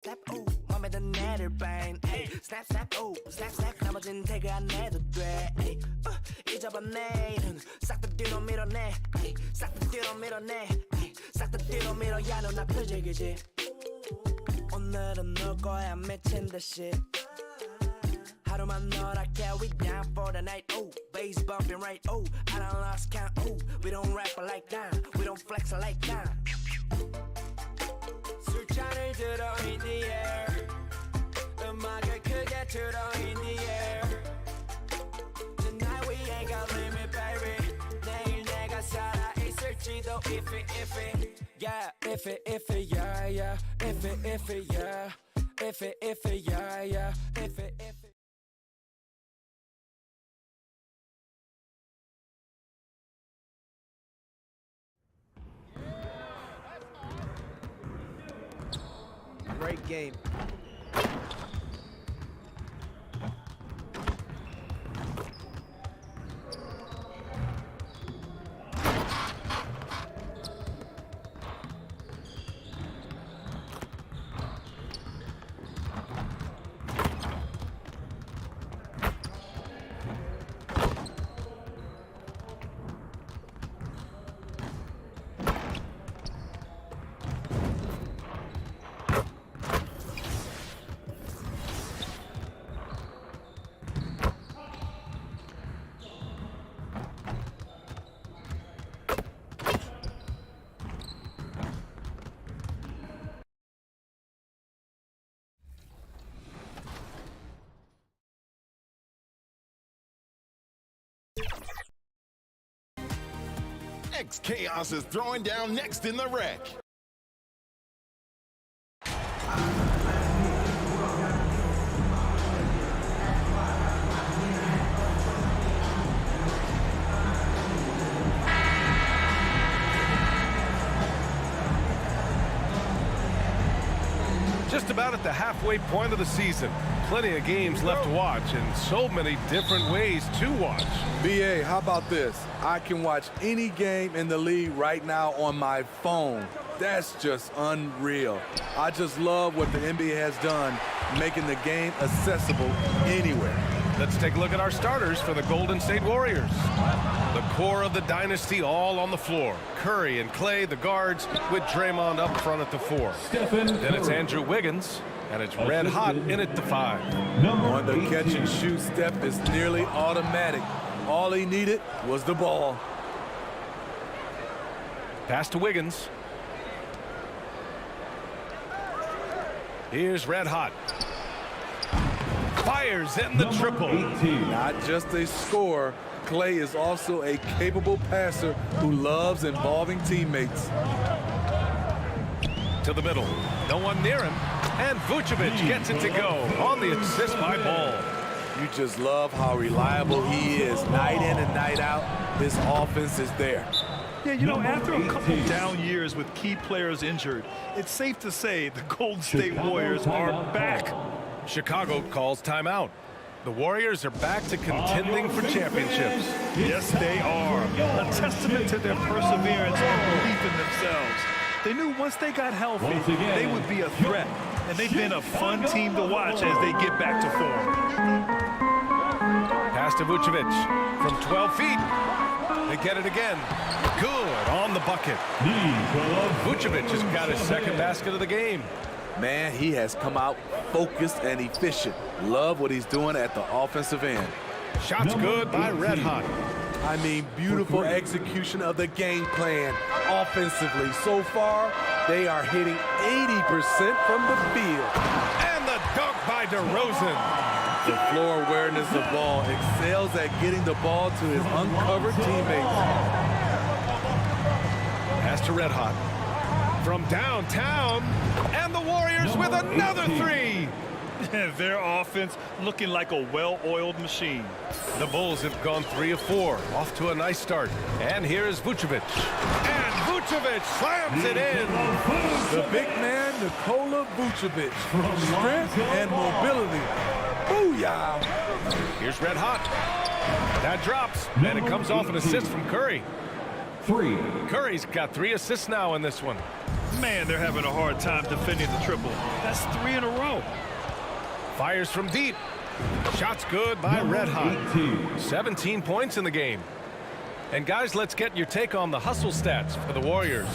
Snap, oh, 맘에 든 애를 뺀, snap, snap, oh, snap, snap, 나머진 태그 안 해도 돼, 잊어봐 내일은 싹 다 뒤로 밀어내, 싹 다 뒤로 밀어내, 싹 다 뒤로 밀어, 야, 넌 앞을 즐기지. 오늘은 놀 거야, 미친 듯이. 하루만 놀아게, we down for the night, oh, bass bumping right, oh, I done lost count, oh, we don't rap like that, we don't flex like that. 술잔을 들어 in the air, 음악을 크게 틀어 in the air. Tonight we ain't got limit, baby. 내일 내가 살아 있을지도 iffy, yeah, iffy, yeah, yeah, iffy, yeah, iffy, yeah, yeah, iffy. Great game. X-Chaos is throwing down next in the wreck. Just about at the halfway point of the season. Plenty of games left to watch and so many different ways to watch. BA, how about this? I can watch any game in the league right now on my phone. That's just unreal. I just love what the NBA has done, making the game accessible anywhere. Let's take a look at our starters for the Golden State Warriors. The core of the dynasty all on the floor. Curry and Clay, the guards, with Draymond up front at the 4. Then it's Andrew Wiggins, and it's red hot in at the 5. On the catch and shoot, Steph is nearly automatic. All he needed was the ball. Pass to Wiggins. Here's red hot. Fires in the triple. Not just a scorer, Clay is also a capable passer who loves involving teammates. To the middle. No one near him. And Vucevic gets it to go on the assist by Ball. You just love how reliable he is. Night in and night out, his offense is there. Yeah, you know, after a couple down years with key players injured, it's safe to say the Golden State Warriors are back. Chicago calls timeout. The Warriors are back to contending for championships. Yes, they are. A testament to their perseverance and belief in themselves. They knew once they got healthy, they would be a threat. And they've been a fun team to watch as they get back to form. Pass to Vucevic from 12 feet. They get it again. Good on the bucket. Vucevic has got his second basket of the game. Man, he has come out focused and efficient. Love what he's doing at the offensive end. Shots good by Red Hot. I mean, beautiful execution of the game plan offensively. So far, they are hitting 80% from the field. And the dunk by DeRozan. The floor awareness of ball excels at getting the ball to his uncovered teammates. Pass to Red Hot. From downtown, and the Warriors with another 3. Their offense looking like a well-oiled machine. The Bulls have gone 3 of 4, off to a nice start. And here is Vucevic. And Vucevic slams it in. The big man, Nikola Vucevic. Strength and mobility. Booyah! Here's Red Hot. That drops, and it comes off an assist from Curry. Curry's got 3 assists now in this one. Man, they're having a hard time defending the triple. That's 3 in a row. Fires from deep. Shot's good by Red Hot. 17 points in the game. And guys, let's get your take on the hustle stats for the Warriors.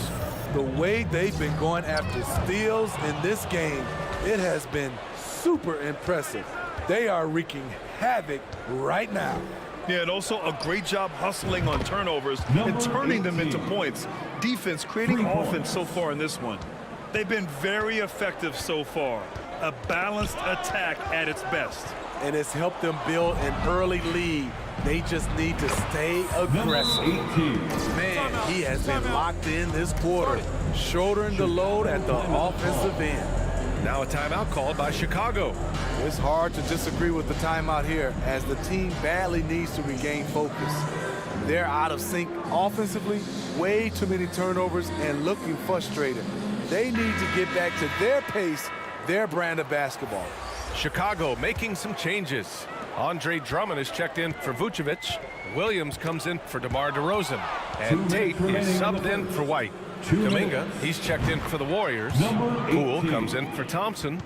The way they've been going after steals in this game, it has been super impressive. They are wreaking havoc right now. Yeah, and also a great job hustling on turnovers and turning them into points. Defense creating offense so far in this one. They've been very effective so far. A balanced attack at its best. And it's helped them build an early lead. They just need to stay aggressive. Man, he has been locked in this quarter, shouldering the load at the offensive end. Now a timeout called by Chicago. It's hard to disagree with the timeout here, as the team badly needs to regain focus. They're out of sync offensively, way too many turnovers, and looking frustrated. They need to get back to their pace, their brand of basketball. Chicago making some changes. Andre Drummond is checked in for Vucevic. Williams comes in for DeMar DeRozan. And Tate is subbed in for White. Kuminga, he's checked in for the Warriors. Poole comes in for Thompson.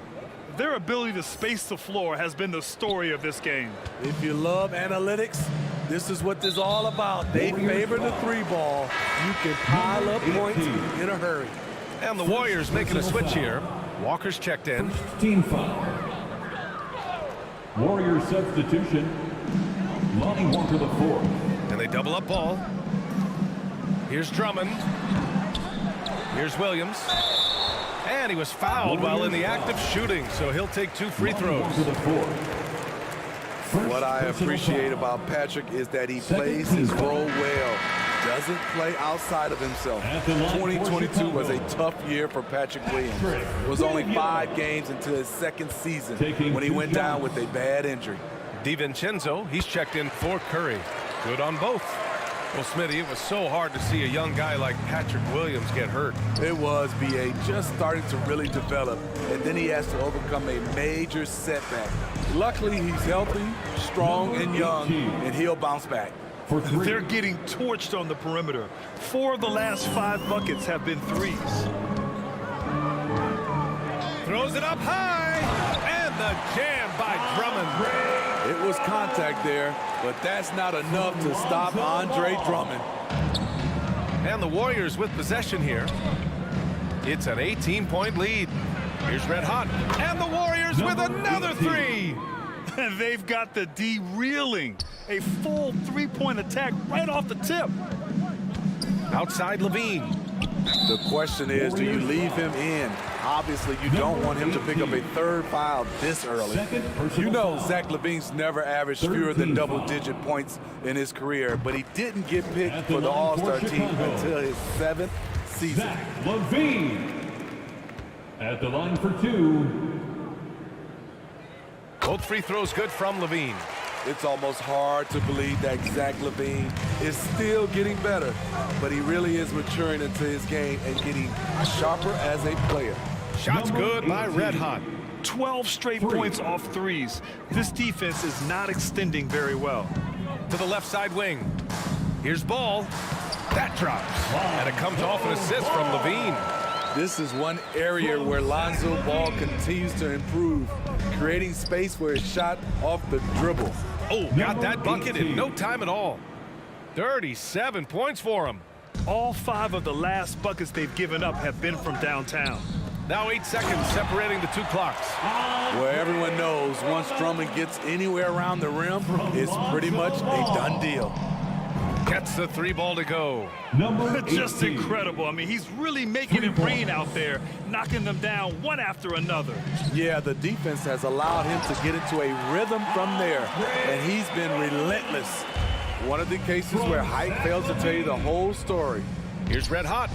Their ability to space the floor has been the story of this game. If you love analytics, this is what this is all about. They favor the 3-ball. You can pile up points in a hurry. And the Warriors making a switch here. Walker's checked in. Team foul. Warrior substitution. Lonnie Walker the 4th. And they double up ball. Here's Drummond. Here's Williams. And he was fouled while in the act of shooting, so he'll take 2 free throws. What I appreciate about Patrick is that he plays his role well. Doesn't play outside of himself. 2022 was a tough year for Patrick Williams. It was only 5 games into his second season when he went down with a bad injury. DiVincenzo, he's checked in for Curry. Good on both. Well, Smitty, it was so hard to see a young guy like Patrick Williams get hurt. It was, B.A. Just starting to really develop, and then he has to overcome a major setback. Luckily, he's healthy, strong, and young, and he'll bounce back. They're getting torched on the perimeter. 4 of the last 5 buckets have been threes. Throws it up high, and the jam by Drummond. It was contact there, but that's not enough to stop Andre Drummond. And the Warriors with possession here. It's an 18-point lead. Here's Red Hot, and the Warriors with another 3. And they've got the D reeling. A full 3-point attack right off the tip. Outside Levine. The question is, do you leave him in? Obviously, you don't want him to pick up a 3rd foul this early. You know Zach LaVine's never averaged fewer than double-digit points in his career, but he didn't get picked for the All-Star team until his 7th season. Zach LaVine at the line for 2. Both free throws good from Levine. It's almost hard to believe that Zach LaVine is still getting better, but he really is maturing into his game and getting sharper as a player. Shots good by Red Hot. 12 straight points off threes. This defense is not extending very well. To the left side wing. Here's Ball. That drops. And it comes off an assist from Levine. This is one area where Lonzo Ball continues to improve, creating space for his shot off the dribble. Oh, got that bucket in no time at all. 37 points for him. All 5 of the last buckets they've given up have been from downtown. Now 8 seconds separating the 2 clocks. Well, everyone knows once Drummond gets anywhere around the rim, it's pretty much a done deal. Gets the 3 ball to go. Just incredible. I mean, he's really making it rain out there, knocking them down one after another. Yeah, the defense has allowed him to get into a rhythm from there, and he's been relentless. One of the cases where height fails to tell you the whole story. Here's Red Hot.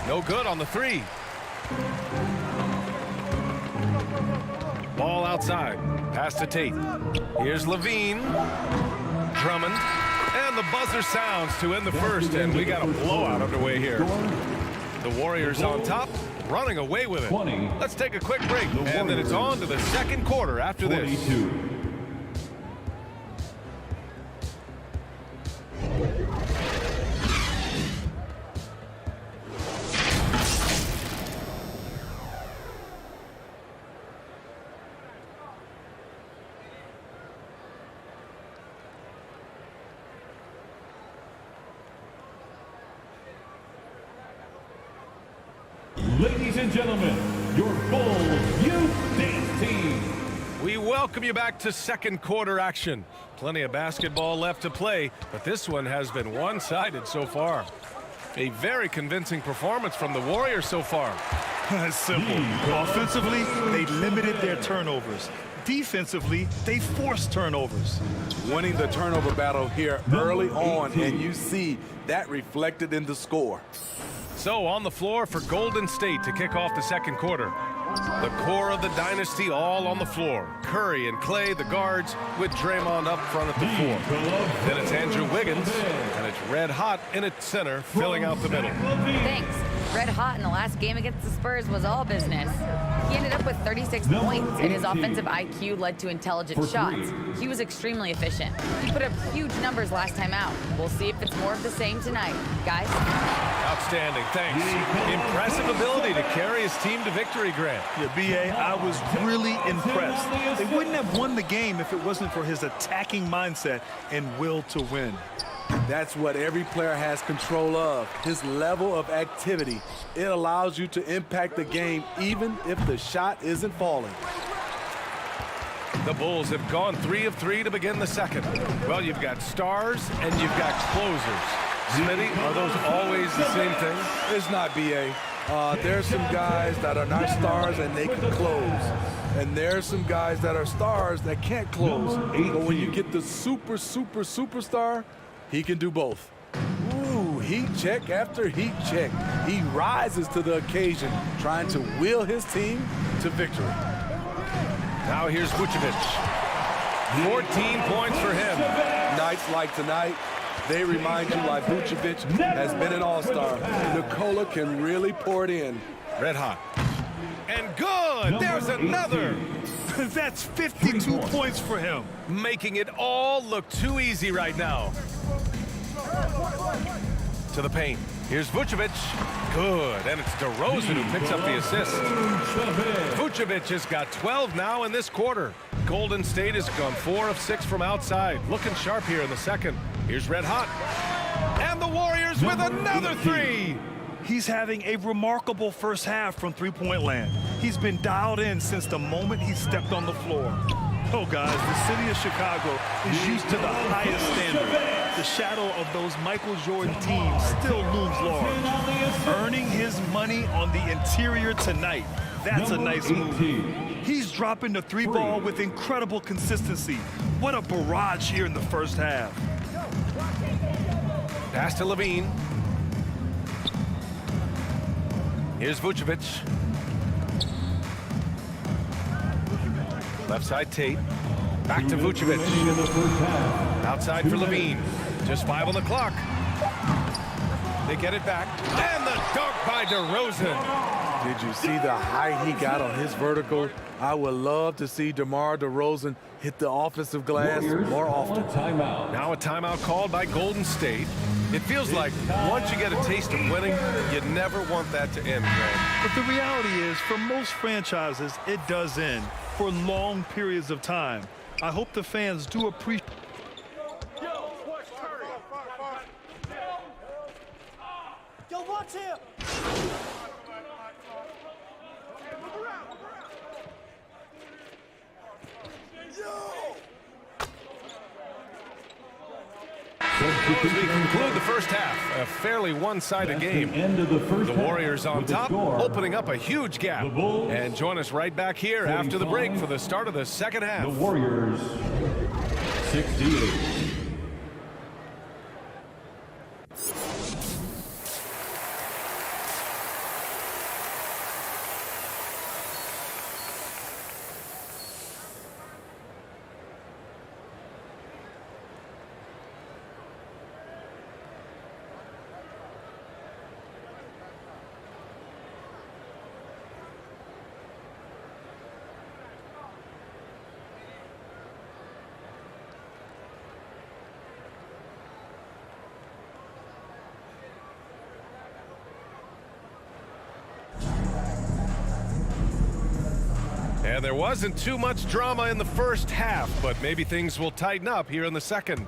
No good on the 3. Ball outside. Pass to Tate. Here's Levine. Drummond. And the buzzer sounds to end the first, and we got a blowout underway here. The Warriors on top, running away with it. Let's take a quick break, and then it's on to the second quarter after this. Ladies and gentlemen, your Bulls Youth Dance Team. We welcome you back to second quarter action. Plenty of basketball left to play, but this one has been one-sided so far. A very convincing performance from the Warriors so far. It's simple. Offensively, they limited their turnovers. Defensively, they forced turnovers. Winning the turnover battle here early on, and you see that reflected in the score. So on the floor for Golden State to kick off the second quarter. The core of the dynasty all on the floor. Curry and Clay, the guards, with Draymond up front at the four. Then it's Andrew Wiggins, and it's red hot in its center, filling out the middle. Thanks. Red hot in the last game against the Spurs was all business. He ended up with 36 points, and his offensive IQ led to intelligent shots. He was extremely efficient. He put up huge numbers last time out. We'll see if it's more of the same tonight. Guys? Outstanding, thanks. Impressive ability to carry his team to victory, Grant. Yeah, B.A., I was really impressed. They wouldn't have won the game if it wasn't for his attacking mindset and will to win. That's what every player has control of, his level of activity. It allows you to impact the game even if the shot isn't falling. The Bulls have gone 3 of 3 to begin the second. Well, you've got stars and you've got closers. Smitty, are those always the same thing? It's not, B.A. There's some guys that are not stars and they can close. And there's some guys that are stars that can't close. But when you get the superstar, he can do both. Ooh, heat check after heat check. He rises to the occasion, trying to will his team to victory. Now here's Vucevic. 14 points for him. Nights like tonight, they remind you why Vucevic has been an all-star. Nikola can really pour it in. Red hot. And good! There's another! That's 52 points for him. Making it all look too easy right now. To the paint. Here's Vucevic. Good. And it's DeRozan who picks up the assist. Vucevic has got 12 now in this quarter. Golden State has gone 4 of 6 from outside. Looking sharp here in the second. Here's red hot. And the Warriors with another 3. He's having a remarkable first half from three-point land. He's been dialed in since the moment he stepped on the floor. Oh, guys, the city of Chicago is used to the highest standard. The shadow of those Michael Jordan teams still looms large. Earning his money on the interior tonight. That's a nice move. He's dropping the three ball with incredible consistency. What a barrage here in the first half. Pass to Levine. Here's Vucevic. Left side Tate. Back to Vucevic. Outside for Levine. Just 5 on the clock. They get it back. And the dunk by DeRozan. Did you see the height he got on his vertical? I would love to see DeMar DeRozan hit the offensive glass more often. Now a timeout called by Golden State. It feels like once you get a taste of winning, you never want that to end, Grant. But the reality is, for most franchises, it does end for long periods of time. I hope the fans do appreciate. Yo, watch him! As we conclude the first half, a fairly one-sided game. The Warriors on top, opening up a huge gap. And join us right back here after the break for the start of the second half. The Warriors 68. And there wasn't too much drama in the first half, but maybe things will tighten up here in the second.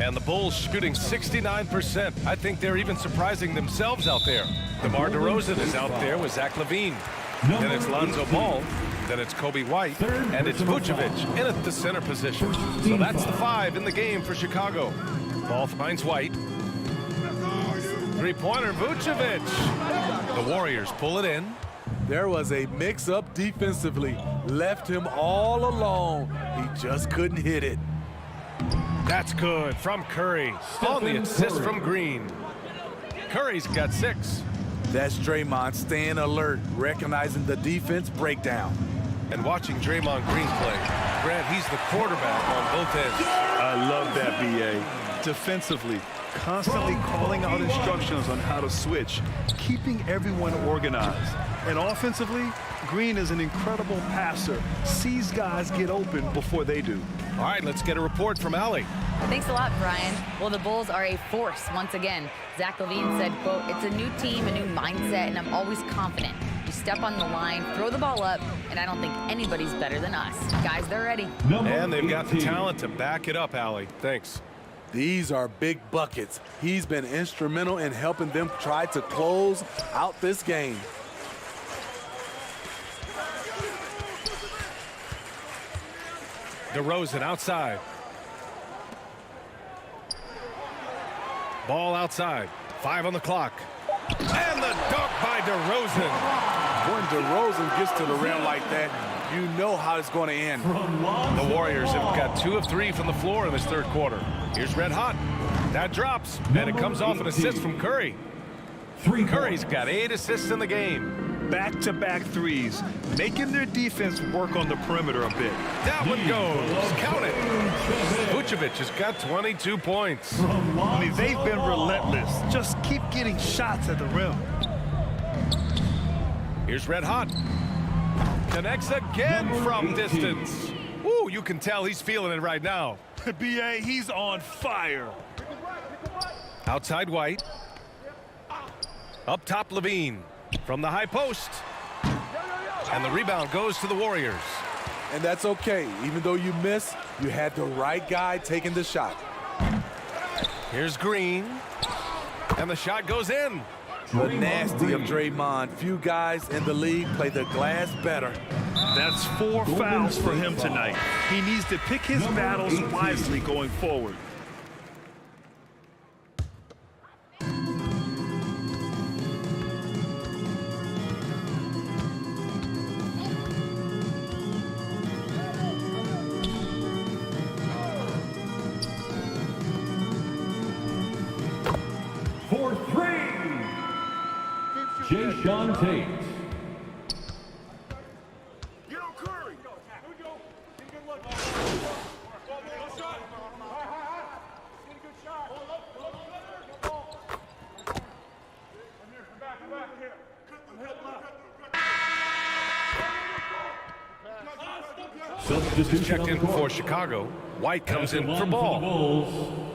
And the Bulls shooting 69%. I think they're even surprising themselves out there. DeMar DeRozan is out there with Zach LaVine. Then it's Lonzo Ball. Then it's Kobe White. And it's Vucevic in at the center position. So that's the 5 in the game for Chicago. Ball finds White. Three-pointer, Vucevic. The Warriors pull it in. There was a mix-up defensively. Left him all alone. He just couldn't hit it. That's good from Curry. On the assist from Green. Curry's got 6. That's Draymond staying alert, recognizing the defense breakdown. And watching Draymond Green play, Grant, he's the quarterback on both ends. I love that, B.A. Defensively, constantly calling out instructions on how to switch, keeping everyone organized. And offensively, Green is an incredible passer, sees guys get open before they do. All right, let's get a report from Allie. Thanks a lot, Brian. Well, the Bulls are a force once again. Zach LaVine said, quote, "It's a new team, a new mindset, and I'm always confident. You step on the line, throw the ball up, and I don't think anybody's better than us. Guys, they're ready." And they've got the talent to back it up, Allie. Thanks. These are big buckets. He's been instrumental in helping them try to close out this game. DeRozan outside. Ball outside. 5 on the clock. And the dunk by DeRozan. When DeRozan gets to the rim like that, you know how it's going to end. The Warriors have got 2 of 3 from the floor in this third quarter. Here's Red Hot. That drops, and it comes off an assist from Curry. Curry's got 8 assists in the game. Back-to-back threes, making their defense work on the perimeter a bit. That one goes. Count it. Vucevic has got 22 points. I mean, they've been relentless. Just keep getting shots at the rim. Here's Red Hot. Connects again from distance. Ooh, you can tell he's feeling it right now. B.A., he's on fire. Outside White. Up top LaVine. From the high post. And the rebound goes to the Warriors. And that's okay. Even though you miss, you had the right guy taking the shot. Here's Green. And the shot goes in. The nasty of Draymond. Few guys in the league play the glass better. That's 4 fouls for him tonight. He needs to pick his battles wisely going forward. For 3, Jason Tate. Checked in for Chicago. White comes in for Ball.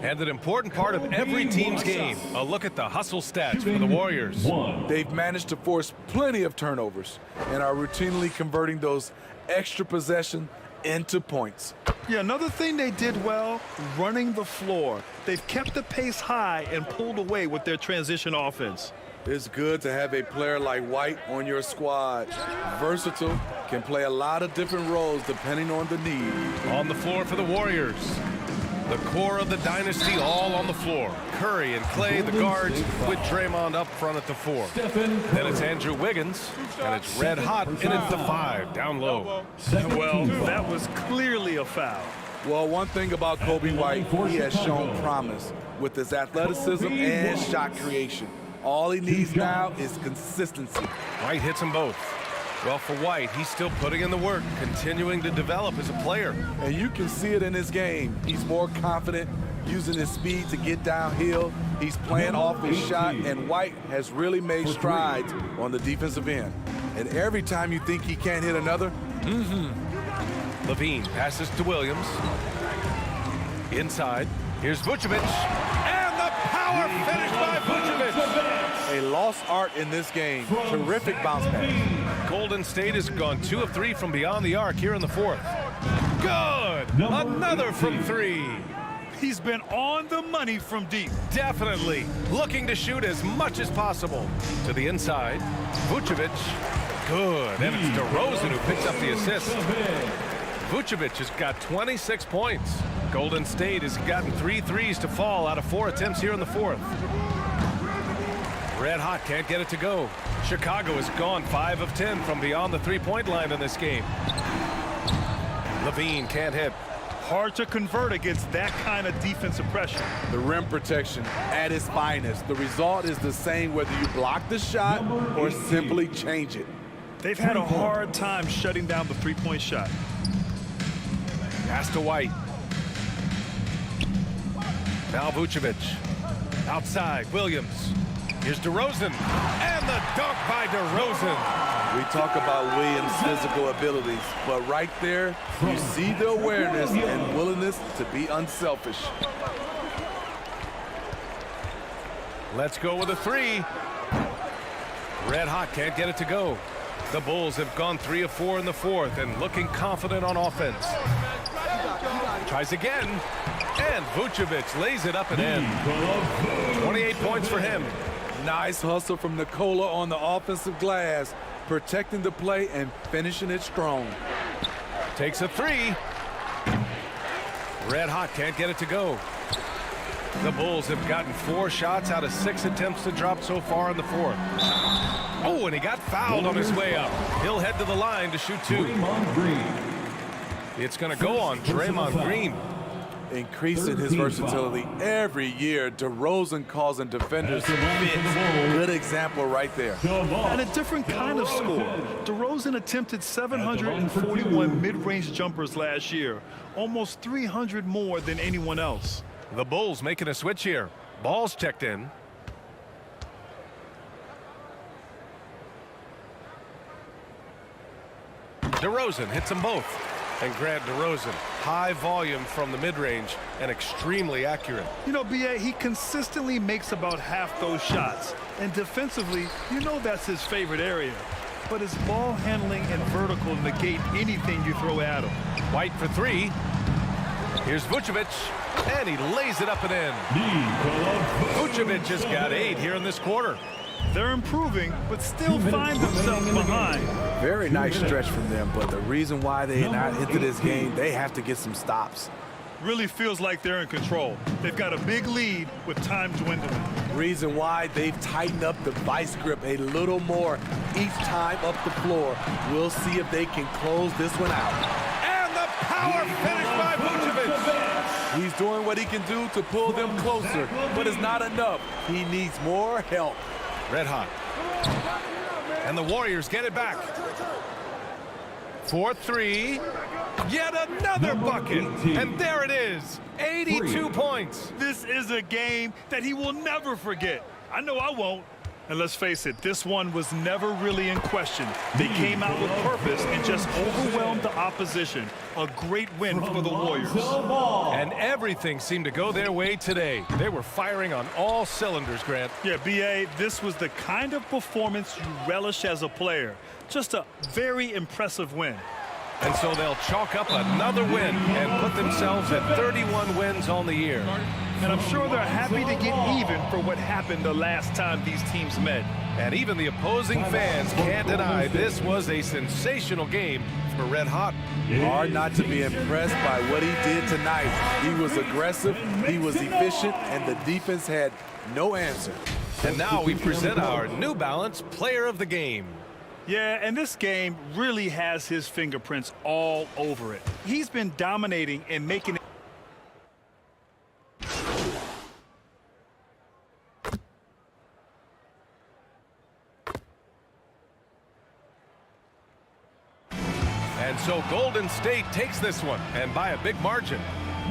And an important part of every team's game. A look at the hustle stats for the Warriors. They've managed to force plenty of turnovers and are routinely converting those extra possession into points. Yeah, another thing they did well, running the floor. They've kept the pace high and pulled away with their transition offense. It's good to have a player like White on your squad. Versatile, can play a lot of different roles depending on the need. On the floor for the Warriors. The core of the dynasty all on the floor. Curry and Clay, the guards, with Draymond up front at the 4. Then it's Andrew Wiggins, and it's Red Hot in at the 5, down low. Well, that was clearly a foul. Well, one thing about Kobe White, he has shown promise with his athleticism and shot creation. All he needs now is consistency. White hits them both. Well, for White, he's still putting in the work, continuing to develop as a player. And you can see it in his game. He's more confident, using his speed to get downhill. He's playing off his shot, and White has really made strides on the defensive end. And every time you think he can't hit another, LaVine passes to Williams. Inside, here's Vucevic. And the power finish by Vucevic. A lost art in this game. Terrific bounce pass. Golden State has gone 2 of 3 from beyond the arc here in the 4th. Good! Another from 3. He's been on the money from deep. Definitely looking to shoot as much as possible. To the inside, Vucevic. Good, and it's DeRozan who picks up the assist. Vucevic has got 26 points. Golden State has gotten 3 threes to fall out of 4 attempts here in the fourth. Red hot, can't get it to go. Chicago has gone 5 of 10 from beyond the three-point line in this game. Levine can't hit. Hard to convert against that kind of defensive pressure. The rim protection at its finest. The result is the same whether you block the shot or simply change it. They've had a hard time shutting down the three-point shot. Pass to White. Now Vucevic. Outside, Williams. Here's DeRozan. And the dunk by DeRozan. We talk about Williams' physical abilities, but right there, you see the awareness and willingness to be unselfish. Let's go with a 3. Red hot, can't get it to go. The Bulls have gone 3 of 4 in the fourth and looking confident on offense. Tries again, and Vucevic lays it up and in. 28 points for him. Nice hustle from Nikola on the offensive glass, protecting the play and finishing it strong. Takes a 3. Red hot, can't get it to go. The Bulls have gotten 4 shots out of 6 attempts to drop so far in the fourth. Oh, and he got fouled on his way up. He'll head to the line to shoot 2. It's going to go on Draymond Green. Increasing his versatility every year. DeRozan causing defenders fits. Good example right there. And a different kind of score. DeRozan attempted 741 mid-range jumpers last year, almost 300 more than anyone else. The Bulls making a switch here. Ball's checked in. DeRozan hits them both. And Grant DeRozan, high volume from the mid-range and extremely accurate. You know, B.A., he consistently makes about half those shots. And defensively, you know that's his favorite area. But his ball handling and vertical negate anything you throw at him. White for 3. Here's Vucevic, and he lays it up and in. Vucevic has got 8 here in this quarter. They're improving, but still find themselves behind. Very nice stretch from them, but the reason why they're not into this game, they have to get some stops. Really feels like they're in control. They've got a big lead with time dwindling. Reason why they've tightened up the vice grip a little more each time up the floor. We'll see if they can close this one out. And the power finish by Vucevic. He's doing what he can do to pull them closer, but it's not enough. He needs more help. Red hot. And the Warriors get it back. 4-3. Yet another bucket. And there it is. 82 points. This is a game that he will never forget. I know I won't. And let's face it, this one was never really in question. They came out with purpose and just overwhelmed the opposition. A great win for the Warriors. And everything seemed to go their way today. They were firing on all cylinders, Grant. Yeah, B.A., this was the kind of performance you relish as a player. Just a very impressive win. And so they'll chalk up another win and put themselves at 31 wins on the year. And I'm sure they're happy to get even for what happened the last time these teams met. And even the opposing fans can't deny this was a sensational game for Red Hot. Hard not to be impressed by what he did tonight. He was aggressive, he was efficient, and the defense had no answer. And now we present our New Balance Player of the Game. Yeah, and this game really has his fingerprints all over it. He's been dominating and making it. And so Golden State takes this one, and by a big margin.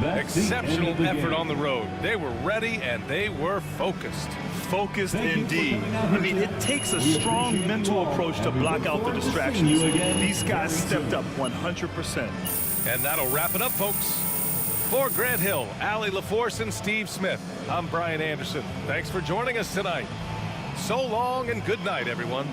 Exceptional effort on the road. They were ready and they were focused. Focused indeed. I mean, it takes a strong mental approach to block out the distractions. These guys stepped up 100%. And that'll wrap it up, folks. For Grant Hill, Allie LaForce, and Steve Smith, I'm Brian Anderson. Thanks for joining us tonight. So long and good night, everyone.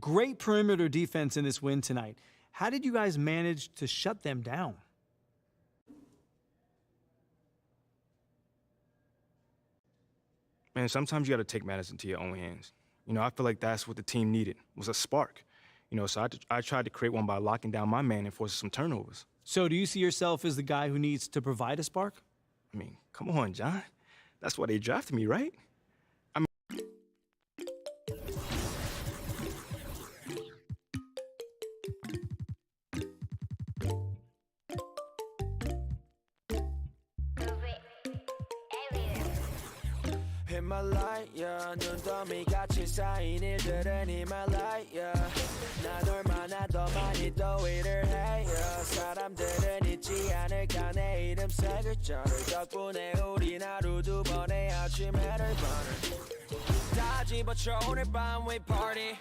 Great perimeter defense in this win tonight. How did you guys manage to shut them down? Man, sometimes you got to take matters into your own hands. You know, I feel like that's what the team needed, was a spark. You know, so I tried to create one by locking down my man and forcing some turnovers. So do you see yourself as the guy who needs to provide a spark? I mean, come on, John. That's why they drafted me, right? 히말라야 눈더미 같이 쌓인 일들은 히말라야 난 얼마나 더 많이 더 일을 해요 사람들은 잊지 않을까 내 이름 세 글자를 덕분에 우린 하루 두 번의 아침 해를 버는 다 집어쳐 오늘 밤 we party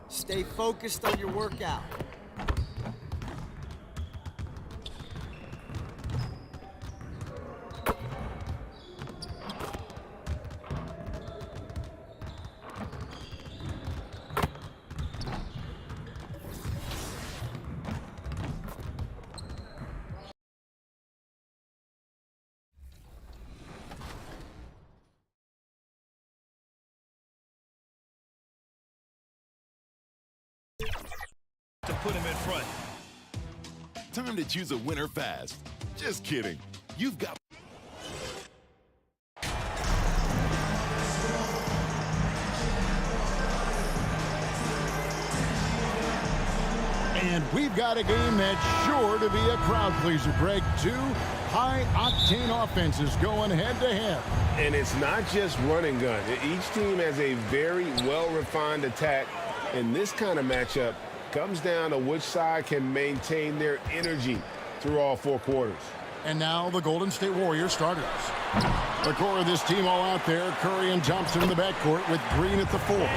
Stay focused on your workout. To put him in front. Time to choose a winner fast. Just kidding. You've got... And we've got a game that's sure to be a crowd pleaser, Greg. Two high-octane offenses going head-to-head. And it's not just run and gun. Each team has a very well-refined attack. And this kind of matchup comes down to which side can maintain their energy through all four quarters. And now the Golden State Warriors starters. The core of this team all out there. Curry and Thompson in the backcourt with Green at the 4. Red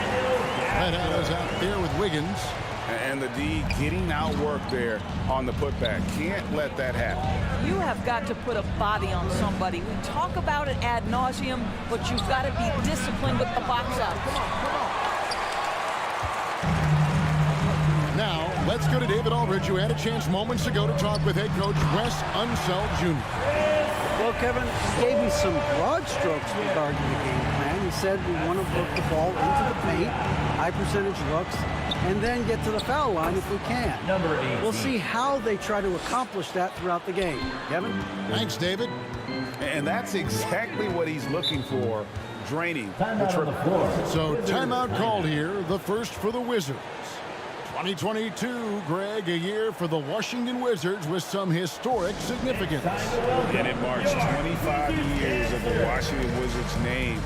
Hat is out there with Wiggins. And the D getting out work there on the putback. Can't let that happen. You have got to put a body on somebody. We talk about it ad nauseum, but you've got to be disciplined with the box out. Come on, come on. Now, let's go to David Aldridge, who had a chance moments ago to talk with head coach Wes Unseld Jr. Well, Kevin, he gave me some broad strokes regarding the game plan. He said we want to work the ball into the paint, high percentage looks, and then get to the foul line if we can. Number 8. We'll see how they try to accomplish that throughout the game. Kevin? Thanks, David. And that's exactly what he's looking for, draining. So timeout called here, the first for the Wizards. 2022, Greg, a year for the Washington Wizards with some historic significance. And it marks 25 years of the Washington Wizards name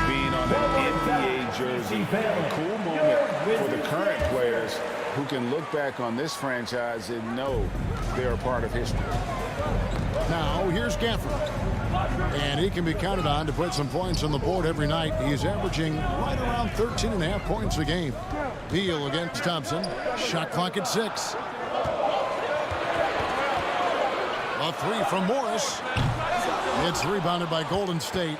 being on an NBA jersey. A cool moment for the current players who can look back on this franchise and know they're a part of history. Now, here's Gafford. And he can be counted on to put some points on the board every night. He's averaging right around 13.5 points a game. Beal against Thompson. Shot clock at 6. A 3 from Morris. It's rebounded by Golden State.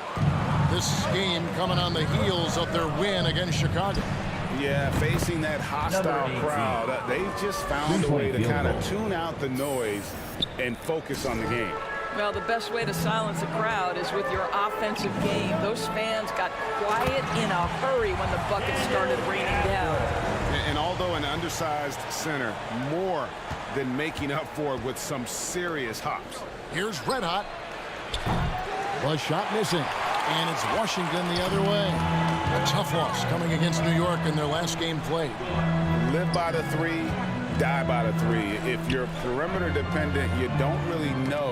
This game coming on the heels of their win against Chicago. Yeah, facing that hostile crowd, they've just found a way to kind of tune out the noise and focus on the game. Well, the best way to silence a crowd is with your offensive game. Those fans got quiet in a hurry when the buckets started raining down. And although an undersized center, more than making up for it with some serious hops. Here's Red Hot. The shot missing. And it's Washington the other way. A tough loss coming against New York in their last game played. Live by the 3, die by the 3. If you're perimeter dependent, you don't really know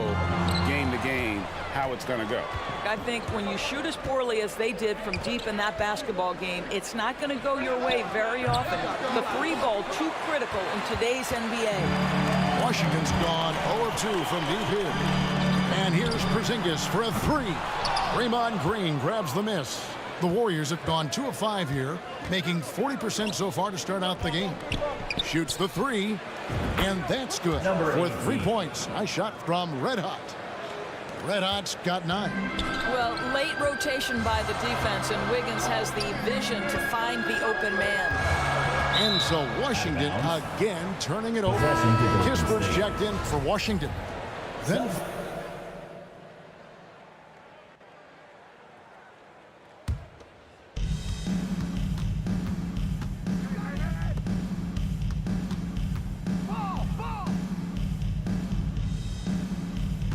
game to game how it's going to go. I think when you shoot as poorly as they did from deep in that basketball game, it's not going to go your way very often. The 3 ball too critical in today's NBA. Washington's gone 0 of 2 from deep here. And here's Porzingis for a 3. Draymond Green grabs the miss. The Warriors have gone 2 of 5 here, making 40% so far to start out the game. Shoots the three, and that's good for 3 points. Nice shot from Red Hot. Red Hot's got 9. Well, late rotation by the defense, and Wiggins has the vision to find the open man. And so Washington again turning it over. Kispert's checked in for Washington. Then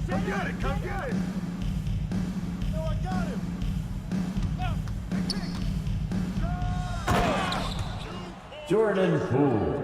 Come get it, come get it. No, I got him. Jordan Poole.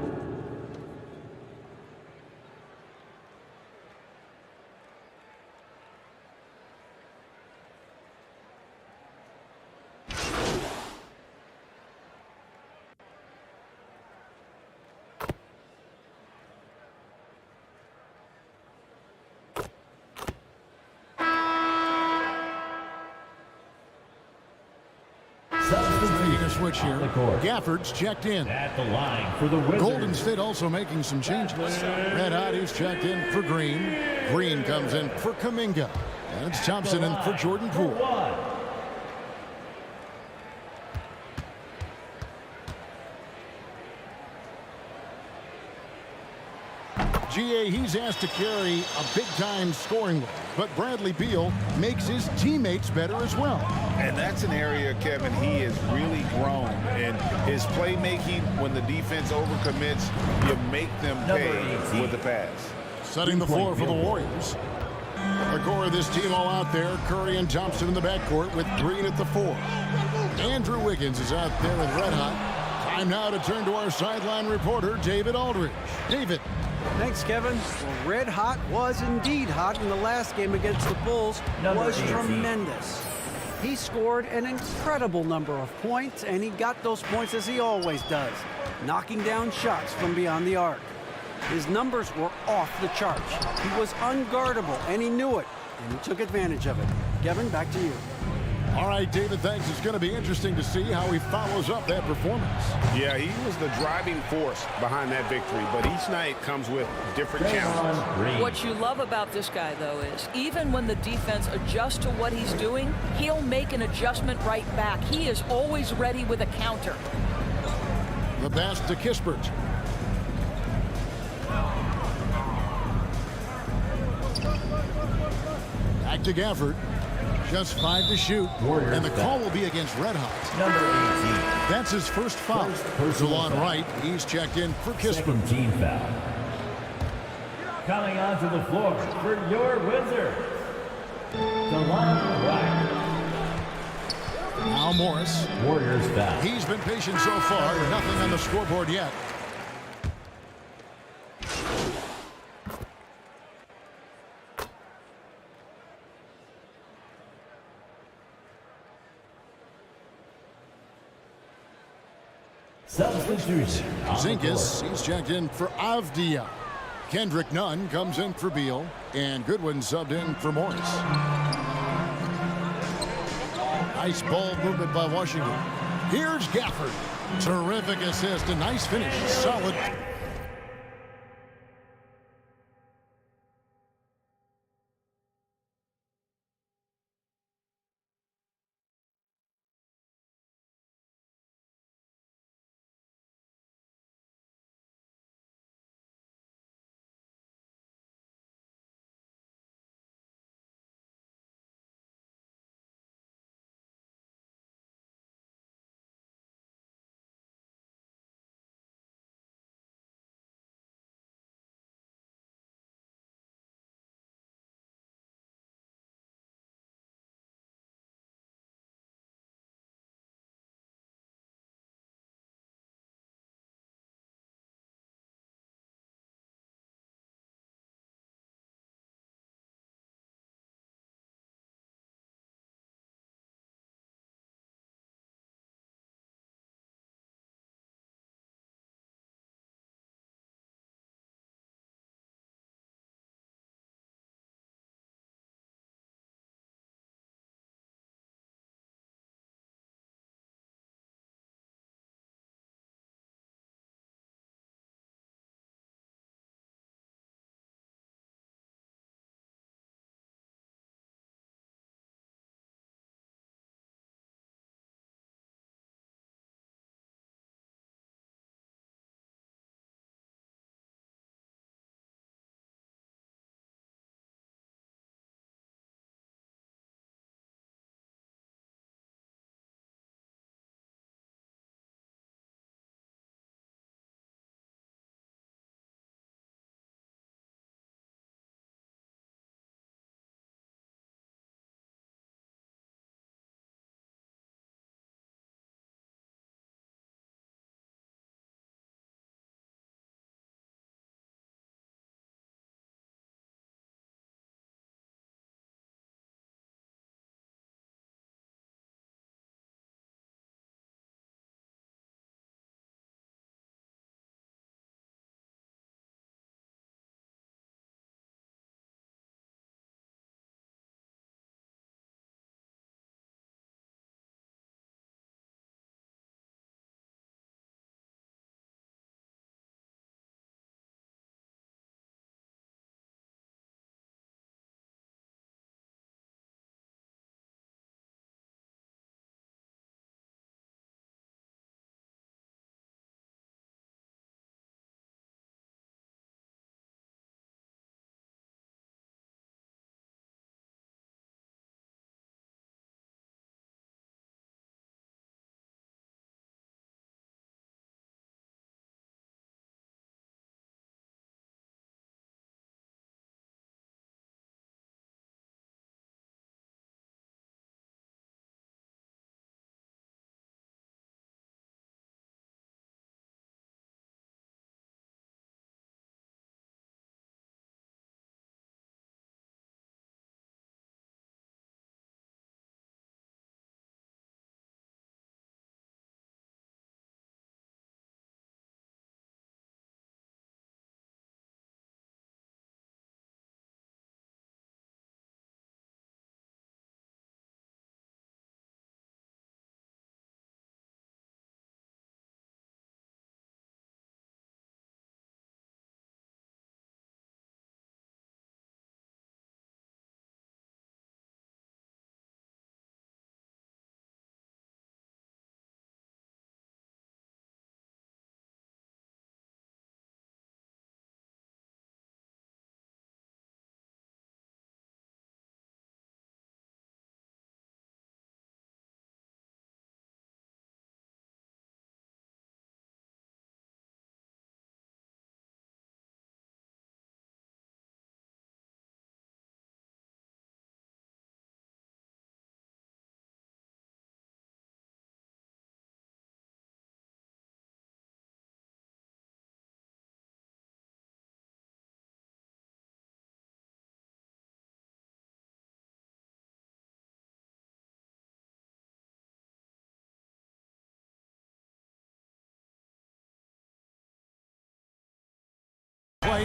making a switch here. Gafford's checked in. At the line for the Wizards. Golden State also making some changes. Red Hot, he's checked in for Green. Green comes in for Kuminga. And it's Thompson in for Jordan Poole. GA, he's asked to carry a big-time scoring load, but Bradley Beal makes his teammates better as well. And that's an area, Kevin, he has really grown. And his playmaking, when the defense overcommits, you make them pay with the pass. Setting the floor for the Warriors. The core of this team all out there. Curry and Thompson in the backcourt with Green at the 4. Andrew Wiggins is out there with Red Hot. Time now to turn to our sideline reporter, David Aldridge. David. Thanks, Kevin. Well, Red Hot was indeed hot in the last game against the Bulls. Was tremendous. He scored an incredible number of points, and he got those points as he always does, knocking down shots from beyond the arc. His numbers were off the charts. He was unguardable, and he knew it, and he took advantage of it. Kevin, back to you. All right, David, thanks. It's going to be interesting to see how he follows up that performance. Yeah, he was the driving force behind that victory, but each night comes with different challenges. What you love about this guy, though, is even when the defense adjusts to what he's doing, he'll make an adjustment right back. He is always ready with a counter. The pass to Kispert. Back to Gafford. Just 5 to shoot. Warriors, and the call will be against Red Hot. Number 18. That's his first foul. Delon Wright, he's checked in for Kispert. Second team foul. Coming onto the floor for your Wizards, Delon Wright. Now Morris. Warriors foul. He's been patient so far. Nothing on the scoreboard yet. Substitution. Zinkas, he's checked in for Avdia. Kendrick Nunn comes in for Beal, and Goodwin subbed in for Morris. Nice ball movement by Washington. Here's Gafford. Terrific assist, a nice finish. Solid.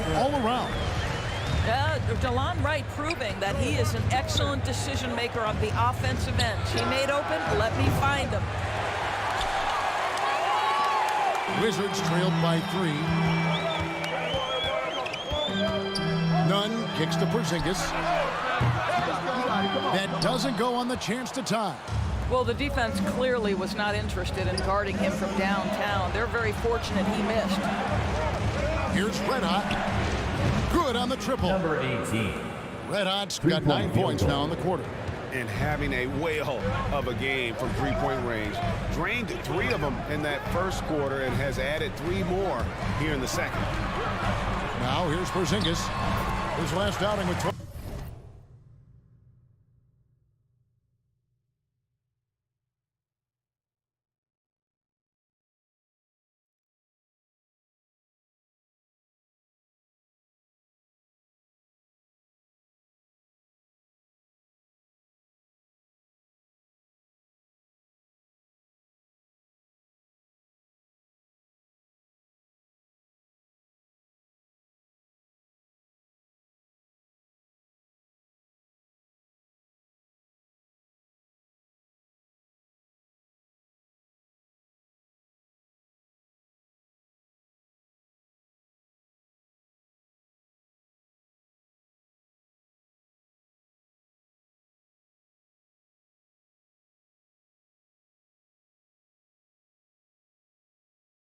play all around. DeLon Wright proving that he is an excellent decision maker on the offensive end. Teammate open, let me find him. Wizards trailed by 3. Nunn kicks to Porzingis. That doesn't go on the chance to tie. Well, the defense clearly was not interested in guarding him from downtown. They're very fortunate he missed. Here's Red Hot. Good on the triple. Number 18. Red Hot's got 9 points now in the quarter. And having a whale of a game from three-point range. Drained 3 of them in that first quarter and has added 3 more here in the second. Now here's Porzingis. His last outing with 12.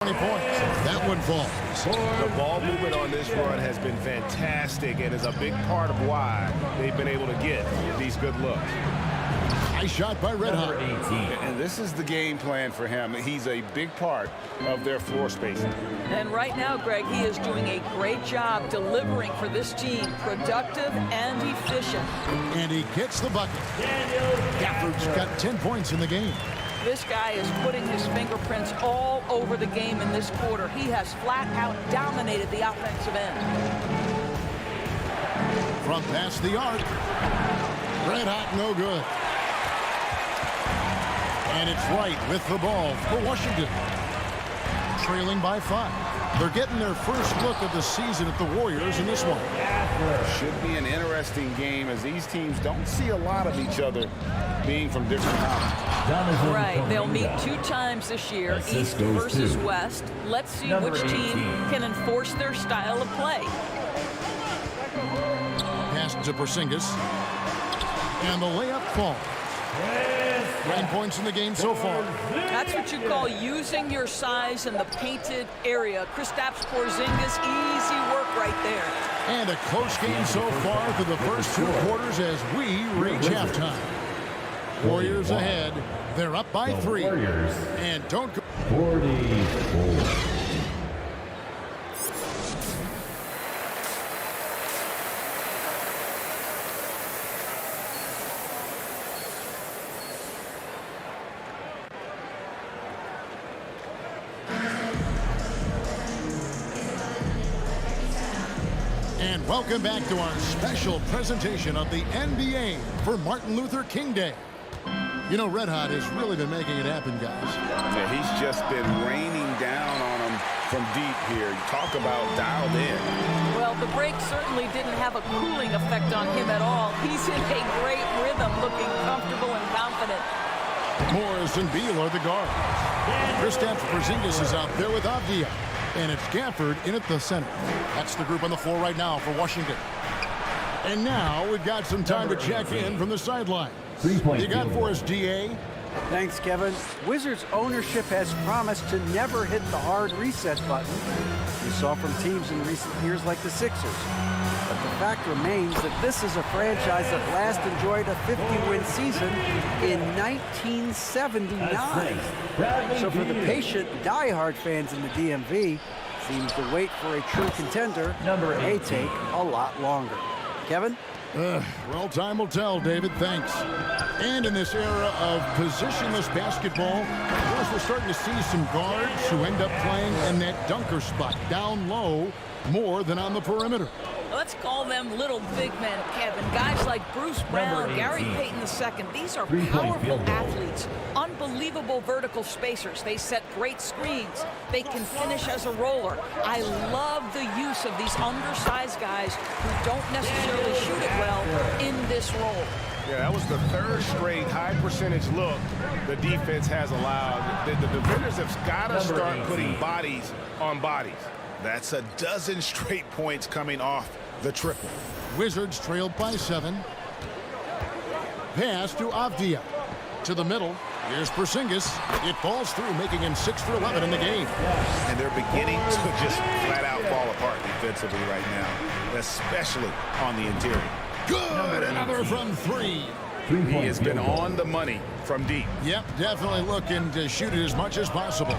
Points. That one falls. The ball movement on this run has been fantastic and is a big part of why they've been able to get these good looks. Nice shot by Red Hot. And this is the game plan for him. He's a big part of their floor spacing. And right now, Greg, he is doing a great job delivering for this team, productive and efficient. And he gets the bucket. Gafford's got 10 points in the game. This guy is putting his fingerprints all over the game in this quarter. He has flat out dominated the offensive end. From past the arc. Red Hot, no good. And it's Wright with the ball for Washington. Trailing by 5. They're getting their first look of the season at the Warriors in this one. Should be an interesting game as these teams don't see a lot of each other being from different conferences. Right, they'll meet 2 times this year, East versus West. Let's see which team can enforce their style of play. Pass to Porzingis. And the layup falls. 9 points in the game so far. That's what you call using your size in the painted area. Kristaps Porzingis, easy work right there. And a close game so far through the first 2 quarters as we reach halftime. Warriors ahead. They're up by 3. And don't go. 44. And welcome back to our special presentation of the NBA for Martin Luther King Day. You know, Red Hot has really been making it happen, guys. Yeah, he's just been raining down on them from deep here. Talk about dialed in. Well, the break certainly didn't have a cooling effect on him at all. He's in a great rhythm, looking comfortable and confident. Morris and Beal are the guards. Kristaps Porzingis is out there with Avdia. And it's Gafford in at the center. That's the group on the floor right now for Washington. And now we've got some time to check in from the sideline. You got for us, DA? Thanks, Kevin. Wizards ownership has promised to never hit the hard reset button you saw from teams in recent years like the Sixers. But the fact remains that this is a franchise that last enjoyed a 50-win season in 1979. So for the patient, diehard fans in the DMV, seems to wait for a true contender may take a lot longer. Kevin? Well, time will tell, David. Thanks. And in this era of positionless basketball, of course, we're starting to see some guards who end up playing in that dunker spot, down low, more than on the perimeter. Well, Let's call them little big men, Kevin. Guys like Bruce Brown, Gary Payton II. These are powerful athletes, unbelievable vertical spacers. They set great screens. They can finish as a roller. I love the use of these undersized guys who don't necessarily shoot it well in this role. Yeah, that was the third straight high percentage look the defense has allowed. The defenders have got to start putting bodies on bodies. That's a dozen straight points coming off the triple. Wizards trailed by 7. Pass to Avdia. To the middle. Here's Porzingis. It falls through, making him 6 for 11 in the game. And they're beginning to just flat out fall apart defensively right now, especially on the interior. Good. Another from 3. He has been on the money from deep. Yep, definitely looking to shoot it as much as possible.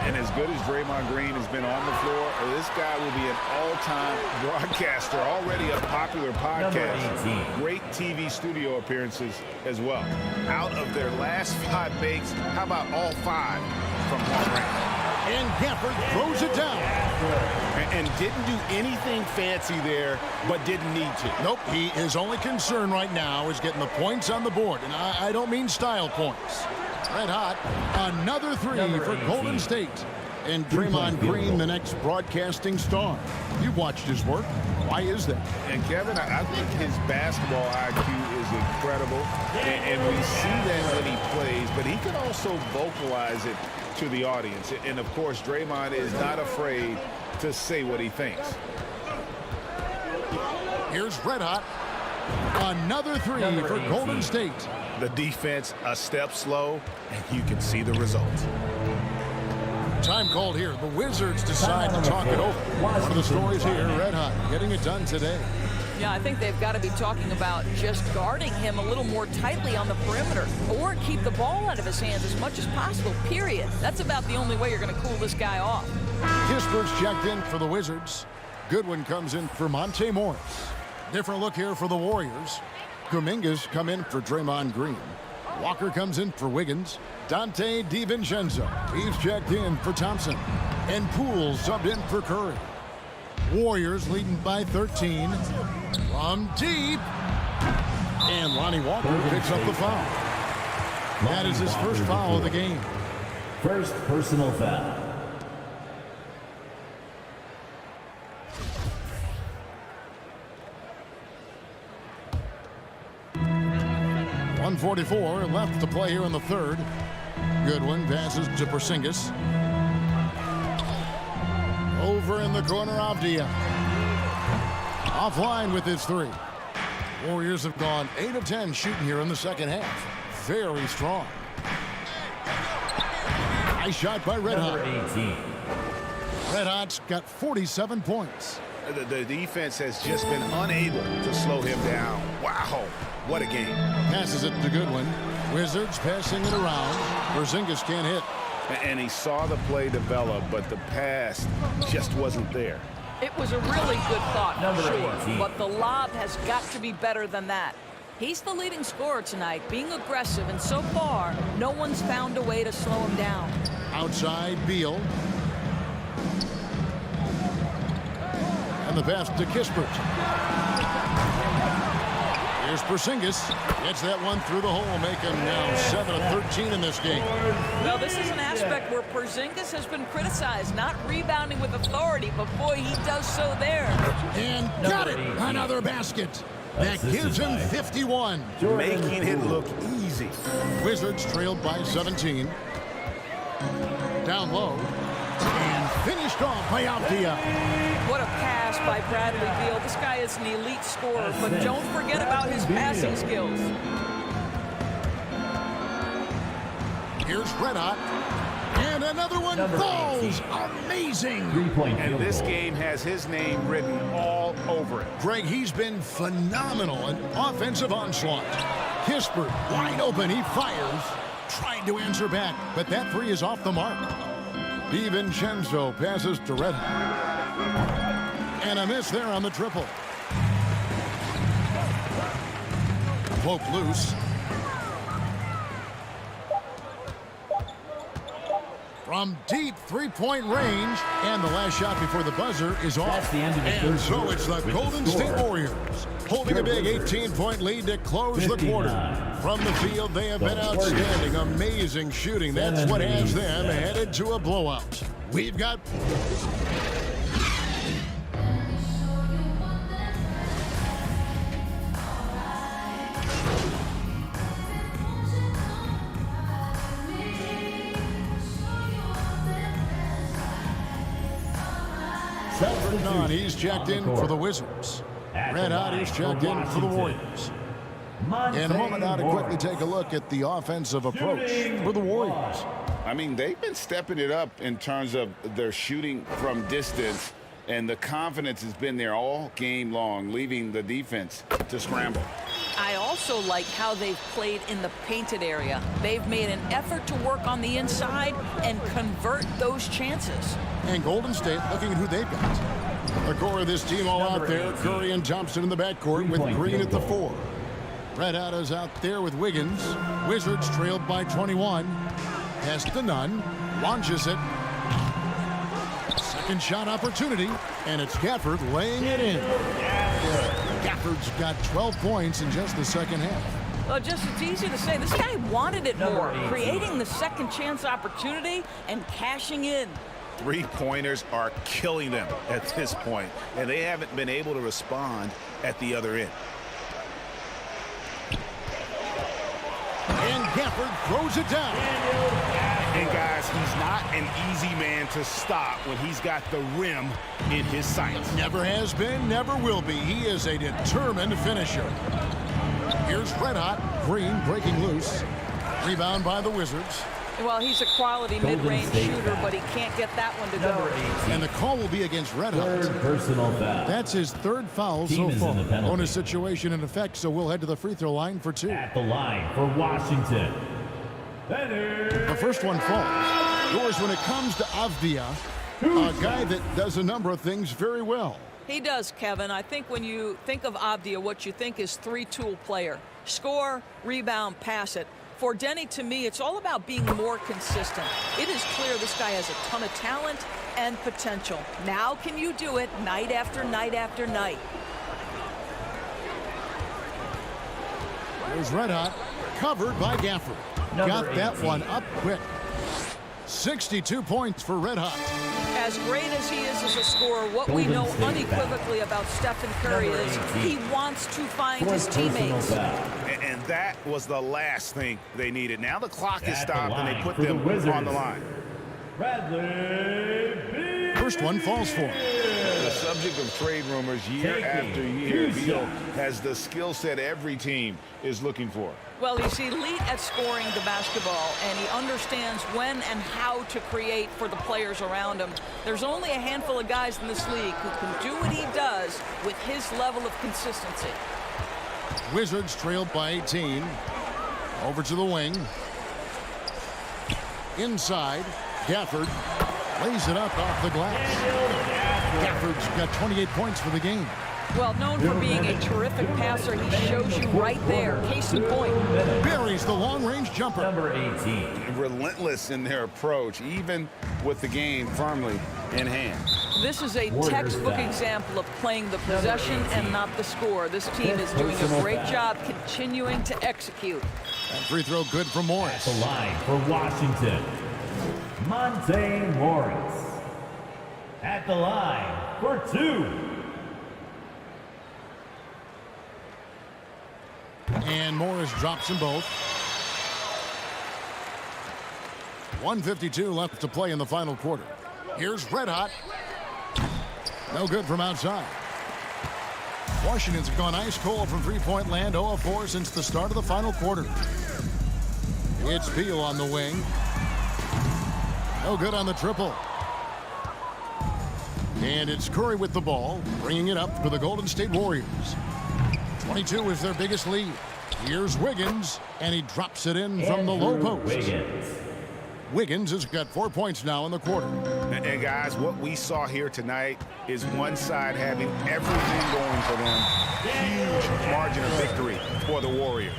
And as good as Draymond Green has been on the floor, this guy will be an all-time broadcaster, already a popular podcast. Great TV studio appearances as well. Out of their last 5 makes, how about all 5 from long range? And Gafford throws it down. And didn't do anything fancy there, but didn't need to. Nope, his only concern right now is getting the points on the board. And I don't mean style points. Red hot, another 3 for Golden State. And Draymond Green, the next broadcasting star. You've watched his work. Why is that? And Kevin, I think his basketball IQ is incredible. And we see that when he plays, but he can also vocalize it to the audience. And of course, Draymond is not afraid to say what he thinks. Here's red hot. Another 3 for Golden State. The defense a step slow, and you can see the results. Time called here. The Wizards decide to talk it over. One of the stories here, red hot, getting it done today. Yeah, I think they've got to be talking about just guarding him a little more tightly on the perimeter or keep the ball out of his hands as much as possible, period. That's about the only way you're going to cool this guy off. Kispert's checked in for the Wizards. Goodwin comes in for Monte Morris. Different look here for the Warriors. Kuminga's come in for Draymond Green. Walker comes in for Wiggins. Dante DiVincenzo, he's checked in for Thompson. And Poole subbed in for Curry. Warriors leading by 13. From deep. And Lonnie Walker picks up the foul. That is his first foul of the game. First personal foul. .144 left to play here in the third. Goodwin passes to Porzingis. Over in the corner, Avdia. Offline with his 3. Warriors have gone 8 of 10 shooting here in the second half. Very strong. Nice shot by Red Hot. Red Hot's got 47 points. The defense has just been unable to slow him down. Wow, what a game. Passes it to Goodwin. Wizards passing it around. Porzingis can't hit. And he saw the play develop, but the pass just wasn't there. It was a really good thought, sure, but the lob has got to be better than that. He's the leading scorer tonight, being aggressive, and so far, no one's found a way to slow him down. Outside, Beal. And the pass to Kispert. Here's Porzingis. Gets that one through the hole, make him now 7 of 13 in this game. Well, this is an aspect where Porzingis has been criticized, not rebounding with authority, but boy, he does so there. And got it! Another basket. That gives him 51. Making it look easy. Wizards trailed by 17. Down low. And finished off by Avdia. What a pass by Bradley Beal. This guy is an elite scorer, but don't forget about his passing skills. Here's Red Hot. And another one falls. Amazing. And this game has his name written all over it. Greg, he's been phenomenal. An offensive onslaught. Kispert wide open. He fires. Tried to answer back, but that 3 is off the mark. DiVincenzo passes to Red Hot. And a miss there on the triple. Poke loose. from deep three-point range, and the last shot before the buzzer is off. That's the end of the and third so quarter it's the with Golden the State score. Warriors holding a big 18-point lead to close the quarter. From the field, they have been outstanding, amazing shooting. That's what has them headed to a blowout. We've got... He's checked in for the Wizards. Red Hot is checked in for the Warriors. In a moment now to quickly take a look at the offensive approach for the Warriors. I mean, they've been stepping it up in terms of their shooting from distance, and the confidence has been there all game long, leaving the defense to scramble. I also like how they've played in the painted area. They've made an effort to work on the inside and convert those chances. And Golden State looking at who they've got. The core of this team all out there. Curry and Thompson in the backcourt with Green at the 4. Red Hot is out there with Wiggins. Wizards trailed by 21. Pass to Nunn. Launches it. Second shot opportunity. And it's Gafford laying it in. Gafford's got 12 points in just the second half. Well, just it's easy to say. This guy wanted it more. Creating the second chance opportunity and cashing in. Three-pointers are killing them at this point, and they haven't been able to respond at the other end. And Gafford throws it down. And guys, he's not an easy man to stop when he's got the rim in his sights. Never has been, never will be. He is a determined finisher. Here's Red Hot. Green breaking loose. Rebound by the Wizards. Well, he's a quality mid-range shooter, but he can't get that one to go. And the call will be against Red Hot. Third personal foul. That's his third foul so far. Bonus situation in effect, so we'll head to the free throw line for 2. At the line for Washington. The first one falls. Yours when it comes to Avdia, a guy that does a number of things very well. He does, Kevin. I think when you think of Avdia, what you think is three-tool player. Score, rebound, pass it. For Denny, to me, it's all about being more consistent. It is clear this guy has a ton of talent and potential. Now can you do it night after night after night? There's Red Hot, covered by Gafford. Got that one up quick. 62 points for Red Hot. As great as he is as a scorer, what we know unequivocally about Stephen Curry is he wants to find his teteammates. And that was the last thing they needed. Now the clock is stopped and they put them on the line. First one falls for him. The subject of trade rumors year after year. Beal has the skill set every team is looking for. Well, he's elite at scoring the basketball, and he understands when and how to create for the players around him. There's only a handful of guys in this league who can do what he does with his level of consistency. Wizards trailed by 18. Over to the wing. Inside, Gafford lays it up off the glass. Gafford's got 28 points for the game. Well, known for being a terrific passer, he shows you right there. Case in point. Buries the long-range jumper. Number 18. Relentless in their approach, even with the game firmly in hand. This is a textbook example of playing the possession and not the score. This team is doing a great job continuing to execute. And free throw good for Morris. At the line for Washington, Monte Morris. At the line for 2. And Morris drops them both. 1:52 left to play in the final quarter. Here's Red Hot. No good from outside. Washington's gone ice cold from three-point land, 0 of 4 since the start of the final quarter. It's Beal on the wing. No good on the triple. And it's Curry with the ball, bringing it up for the Golden State Warriors. 22 is their biggest lead. Here's Wiggins, and he drops it in from the low post. Wiggins has got 4 points now in the quarter. And guys, what we saw here tonight is one side having everything going for them. Huge margin of victory for the Warriors.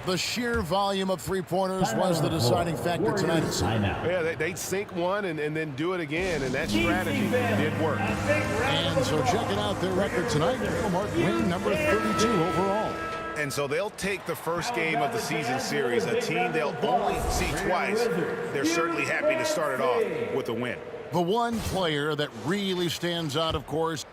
The sheer volume of three-pointers was the deciding factor tonight. Yeah, they'd sink one and then do it again, and that strategy did work. And so checking out their record tonight, they'll mark win number 32 overall. And so they'll take the first game of the season series, a team they'll only see twice. They're certainly happy to start it off with a win. The one player that really stands out, of course,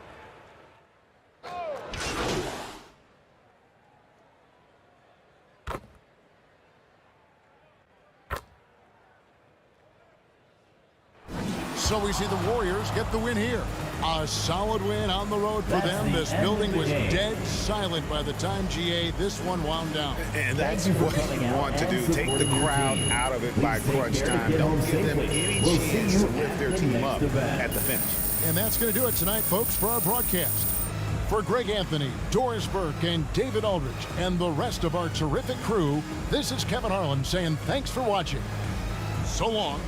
so we see the Warriors get the win here. A solid win on the road for them. This building was dead silent by the time, GA, this one wound down. And that's what you want to do. Take the crowd out of it by crunch time. Don't give them any chance to lift their team up at the finish. And that's going to do it tonight, folks, for our broadcast. For Greg Anthony, Doris Burke, and David Aldridge, and the rest of our terrific crew, this is Kevin Harlan saying thanks for watching. So long.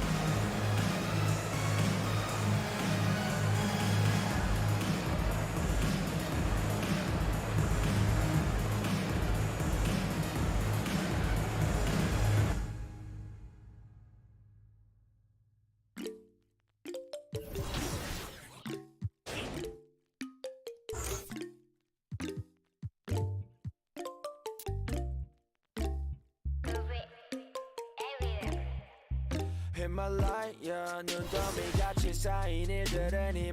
히말라야 눈더미같이 쌓인 일들은 이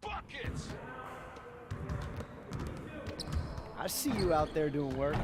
Buckets! I see you out there doing work.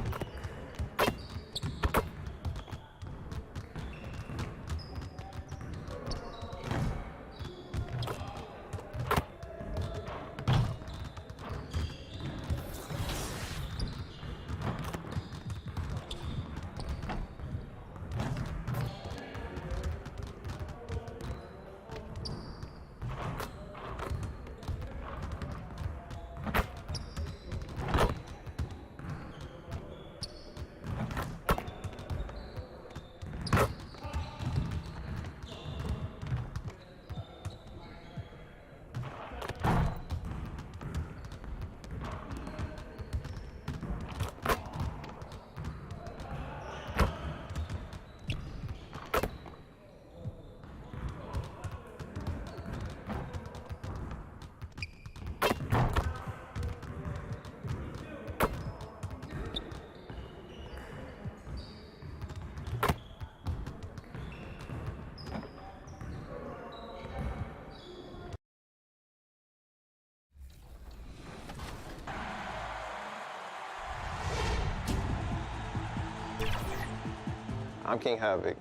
I'm King Havoc.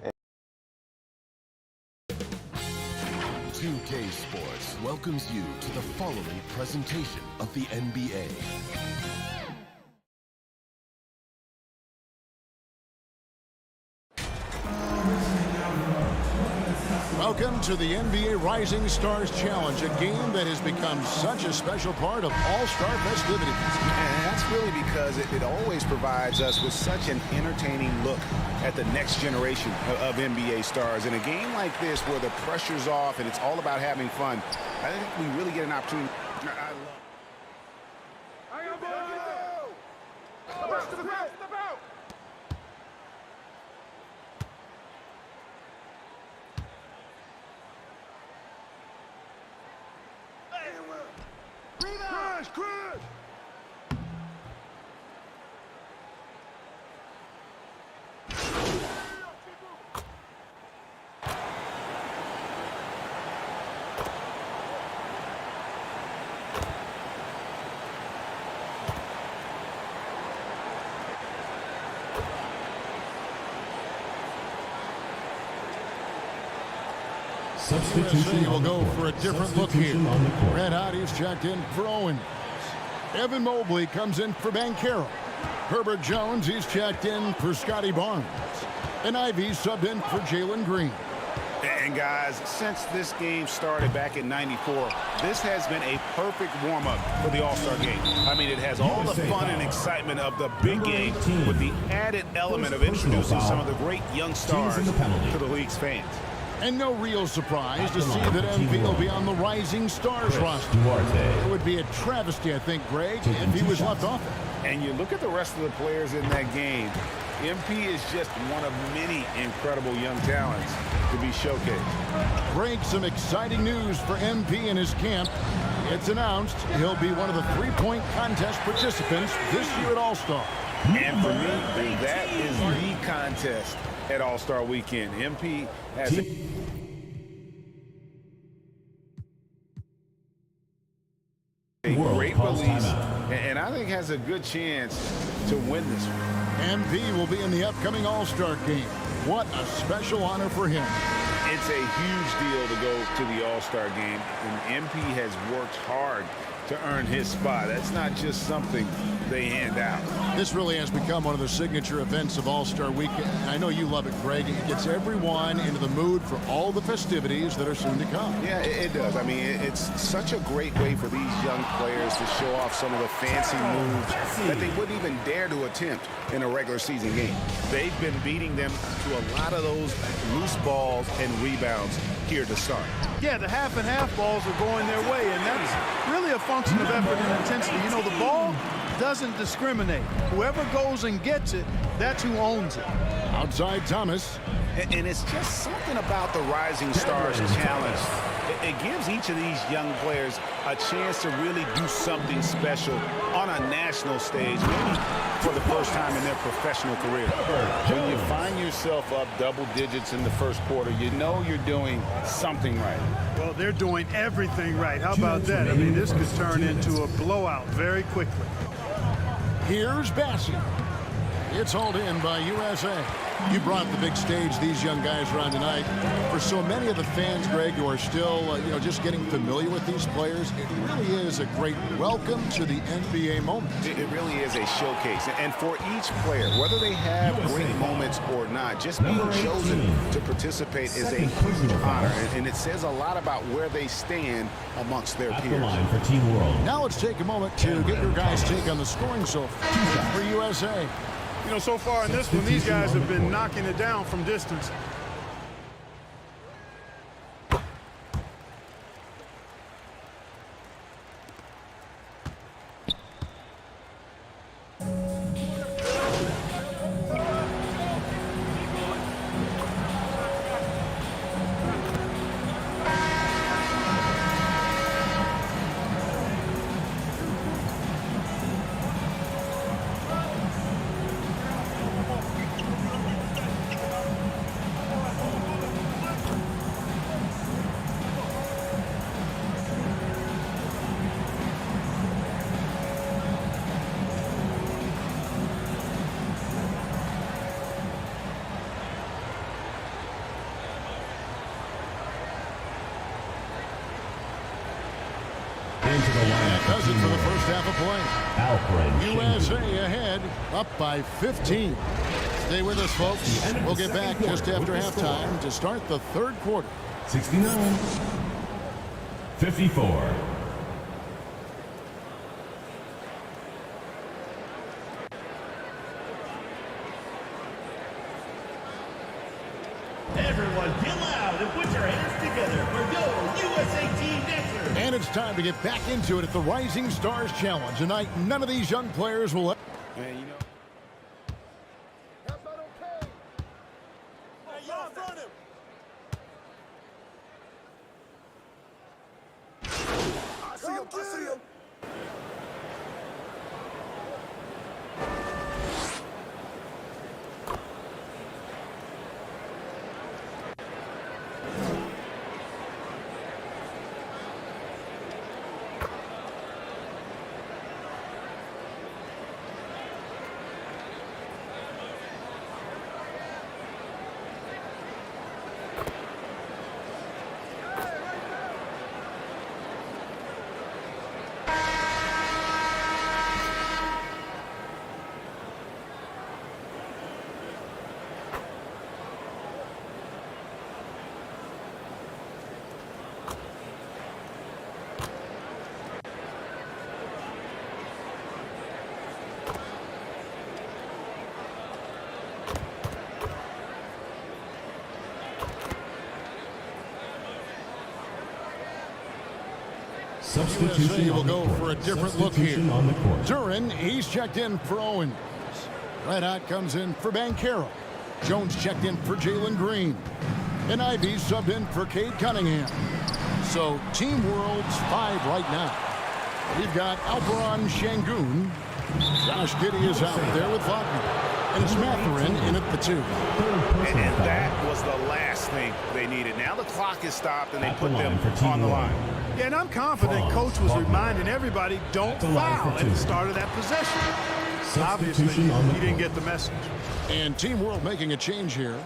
2K Sports welcomes you to the following presentation of the NBA. Welcome to the NBA Rising Stars Challenge, a game that has become such a special part of all-star festivities. And that's really because it always provides us with such an entertaining look at the next generation of NBA stars. In a game like this where the pressure's off and it's all about having fun, I think we really get an opportunity. Substitution will go for a different look here. Red Hotties checked in for Owens. Evan Mobley comes in for Banchero. Herbert Jones, he's checked in for Scotty Barnes. And Ivy subbed in for Jalen Green. And guys, since this game started back in '94, this has been a perfect warm-up for the All-Star game. I mean, it has all the fun and excitement of the big game with the added element of introducing some of the great young stars to the league's fans. And no real surprise to see that MP will be on the Rising Stars roster. It would be a travesty, I think, Greg, if he was left off it. And you look at the rest of the players in that game. MP is just one of many incredible young talents to be showcased. Greg, some exciting news for MP in his camp. It's announced he'll be one of the three-point contest participants this year at All-Star. And for me, that is the contest at All-Star Weekend. MP has a great release, and I think has a good chance to win this one. MP will be in the upcoming All-Star game. What a special honor for him. It's a huge deal to go to the All-Star game, and MP has worked hard to earn his spot. That's not just something they hand out. This really has become one of the signature events of All-Star Weekend. I know you love it, Greg. It gets everyone into the mood for all the festivities that are soon to come. Yeah, it does. I mean, it's such a great way for these young players to show off some of the fancy moves that they wouldn't even dare to attempt in a regular season game. They've been beating them to a lot of those loose balls and rebounds here to start. Yeah, the half and half balls are going their way, and that's really a function of effort and intensity. You know, the ball doesn't discriminate. Whoever goes and gets it, that's who owns it. Outside Thomas. And it's just something about the Rising Stars Challenge. It gives each of these young players a chance to really do something special on a national stage, maybe for the first time in their professional career. When you find yourself up double digits in the first quarter, you know you're doing something right. Well, they're doing everything right. How about that? I mean, this could turn into a blowout very quickly. Here's Bassie. It's hauled in by USA. You brought the big stage these young guys are on tonight. For so many of the fans, Greg, who are still just getting familiar with these players, it really is a great welcome to the NBA moment. It really is a showcase. And for each player, whether they have great moments or not, just being chosen to participate is a huge honor. And it says a lot about where they stand amongst their peers. Now let's take a moment to get your guys' take on the scoring so far for USA. You know, so far in this one, these guys have been knocking it down from distance. Does it for the first half of play. USA ahead, up by 15. Stay with us, folks. We'll get back just after halftime to start the third quarter. 69-54. Everyone get loud and put your hands together for your USA Team dancers. And it's time to get back into it at the Rising Stars Challenge. Tonight, none of these young players will... And you know... USA will go for a different look here. On the court. Duran, he's checked in for Owen. Red Hot comes in for Banchero. Jones checked in for Jalen Green. And Ivy subbed in for Cade Cunningham. So Team World's 5 right now. We've got Alperon Şengün. Josh Giddey is out there with Wagner. And it's Mathurin in at the 2. And that was the last thing they needed. Now the clock is stopped and they put them on the line. Yeah, and I'm confident Coach was reminding everybody, don't foul at the start of that possession. Obviously, he didn't get the message. And Team World making a change here.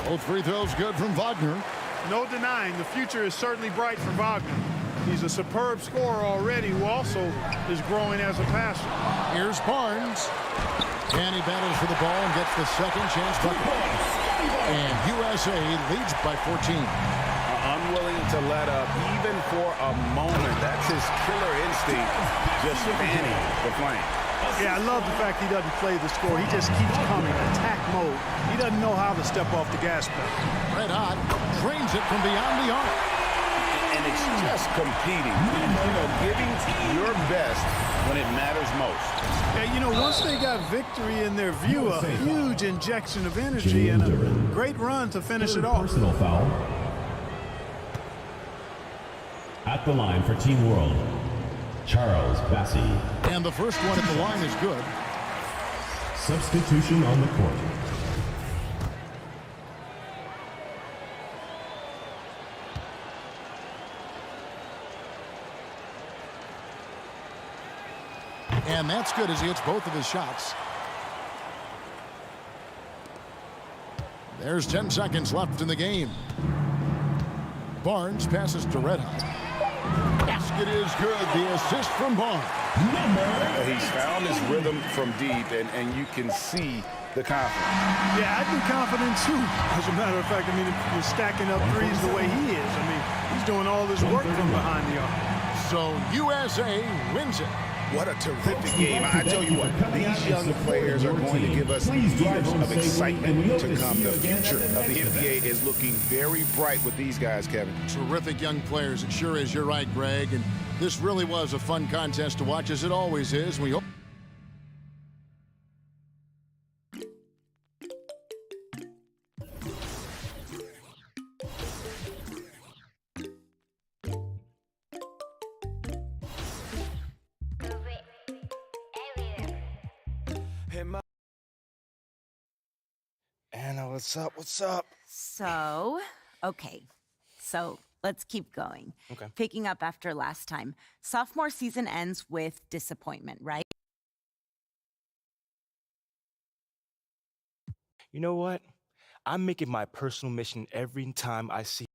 Both free throws good from Wagner. No denying the future is certainly bright for Wagner. He's a superb scorer already who also is growing as a passer. Here's Barnes. And he battles for the ball and gets the second chance bucket. And USA leads by 14. Unwilling to let up even for a moment. That's his killer instinct, just fanning the flame. Yeah, I love the fact he doesn't play the score. He just keeps coming, attack mode. He doesn't know how to step off the gas pedal. Red Hot drains it from beyond the arc. And it's just competing, giving your best when it matters most. Yeah, once they got victory in their view, a huge injection of energy and a great run to finish it off. Personal foul. At the line for Team World, Charles Bassey. And the first one at the line is good. Substitution on the court. And that's good as he hits both of his shots. There's 10 seconds left in the game. Barnes passes to Red Hot. Basket is good. The assist from Barnes. He's found his rhythm from deep, and you can see the confidence. Yeah, I'd be confident too. As a matter of fact, if you're stacking up threes the way he is, he's doing all this work from behind the arc. So USA wins it. What a terrific game. I tell you what, these young players are going to give us years of excitement to come. The future of the NBA is looking very bright with these guys, Kevin. Terrific young players. It sure is. You're right, Greg. And this really was a fun contest to watch, as it always is. We hope. Anna, what's up? What's up? So, okay. So, let's keep going. Okay. Picking up after last time. Sophomore season ends with disappointment, right? You know what? I'm making my personal mission every time I see.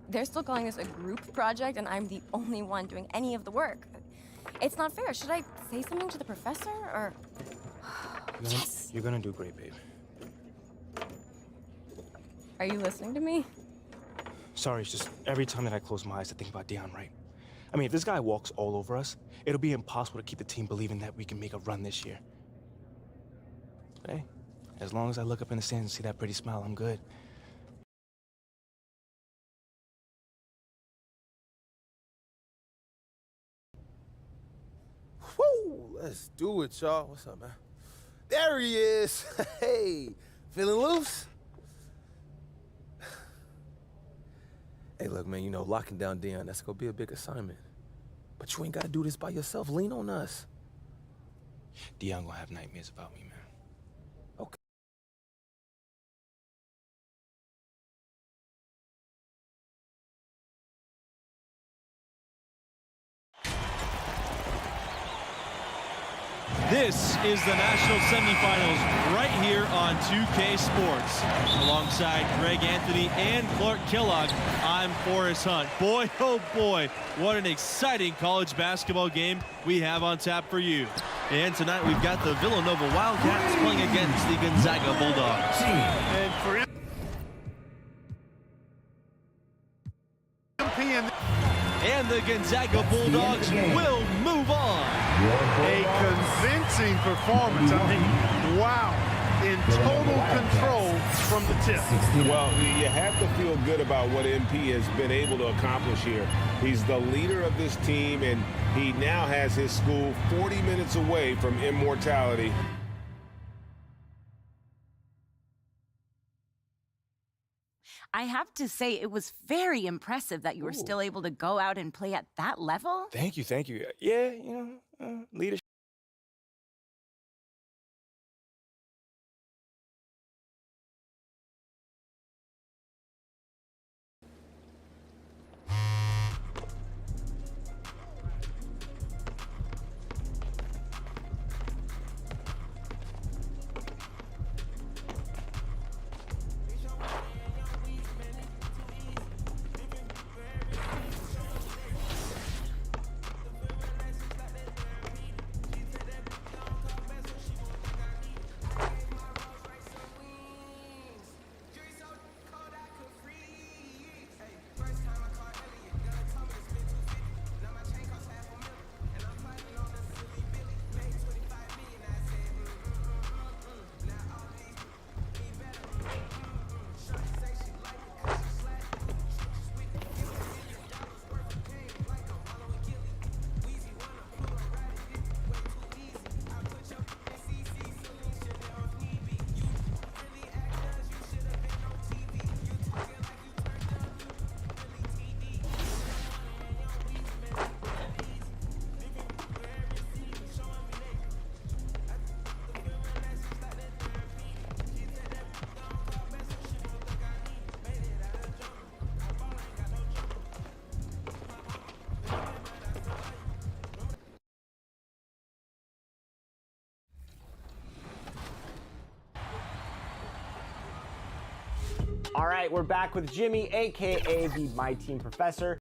They're still calling this a group project, and I'm the only one doing any of the work. It's not fair. Should I say something to the professor, or... Yes! You're gonna do great, babe. Are you listening to me? Sorry, it's just every time that I close my eyes to think about Deion Wright. If this guy walks all over us, it'll be impossible to keep the team believing that we can make a run this year. But hey, as long as I look up in the stands and see that pretty smile, I'm good. Woo! Let's do it, y'all. What's up, man? There he is. Hey, feeling loose? Hey, look, man, locking down Deion, that's gonna be a big assignment. But you ain't gotta do this by yourself. Lean on us. Deion gonna have nightmares about me, man. Okay. This is the national semifinals right here on 2K Sports. Alongside Greg Anthony and Clark Kellogg, I'm Forrest Hunt. Boy, oh boy, what an exciting college basketball game we have on tap for you. And tonight we've got the Villanova Wildcats playing against the Gonzaga Bulldogs. And for and the Gonzaga Bulldogs will move on. A convincing performance. I mean, wow. In total control from the tip. Well, you have to feel good about what MP has been able to accomplish here. He's the leader of this team, and he now has his school 40 minutes away from immortality. I have to say, it was very impressive that you were still able to go out and play at that level. Thank you, thank you. Yeah, you know, leadership. All right, we're back with Jimmy, a.k.a. the My Team Professor.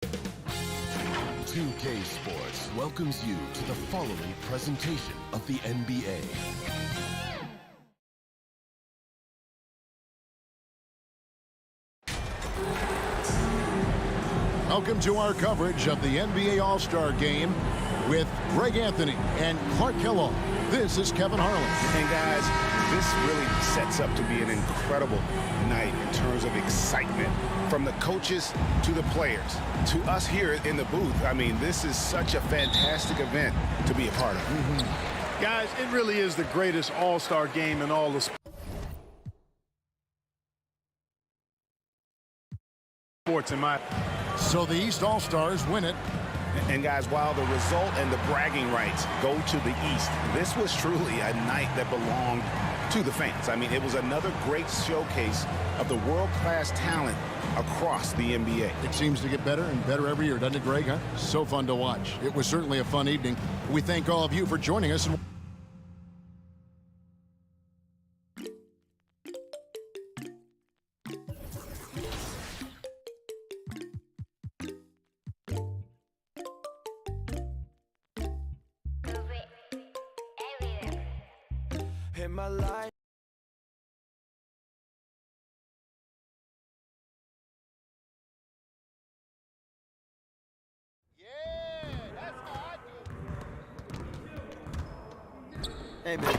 2K Sports welcomes you to the following presentation of the NBA. Welcome to our coverage of the NBA All-Star Game with Greg Anthony and Clark Kellogg. This is Kevin Harlan. And guys, this really sets up to be an incredible night in terms of excitement from the coaches to the players to us here in the booth. I mean, this is such a fantastic event to be a part of. Guys, it really is the greatest all-star game in all the sports in my. So the East All-Stars win it. And guys, while the result and the bragging rights go to the East, this was truly a night that belonged to the fans. I mean, it was another great showcase of the world-class talent across the NBA. It seems to get better and better every year, doesn't it, Greg? Huh? So fun to watch. It was certainly a fun evening. We thank all of you for joining us. In my life. Hey, man.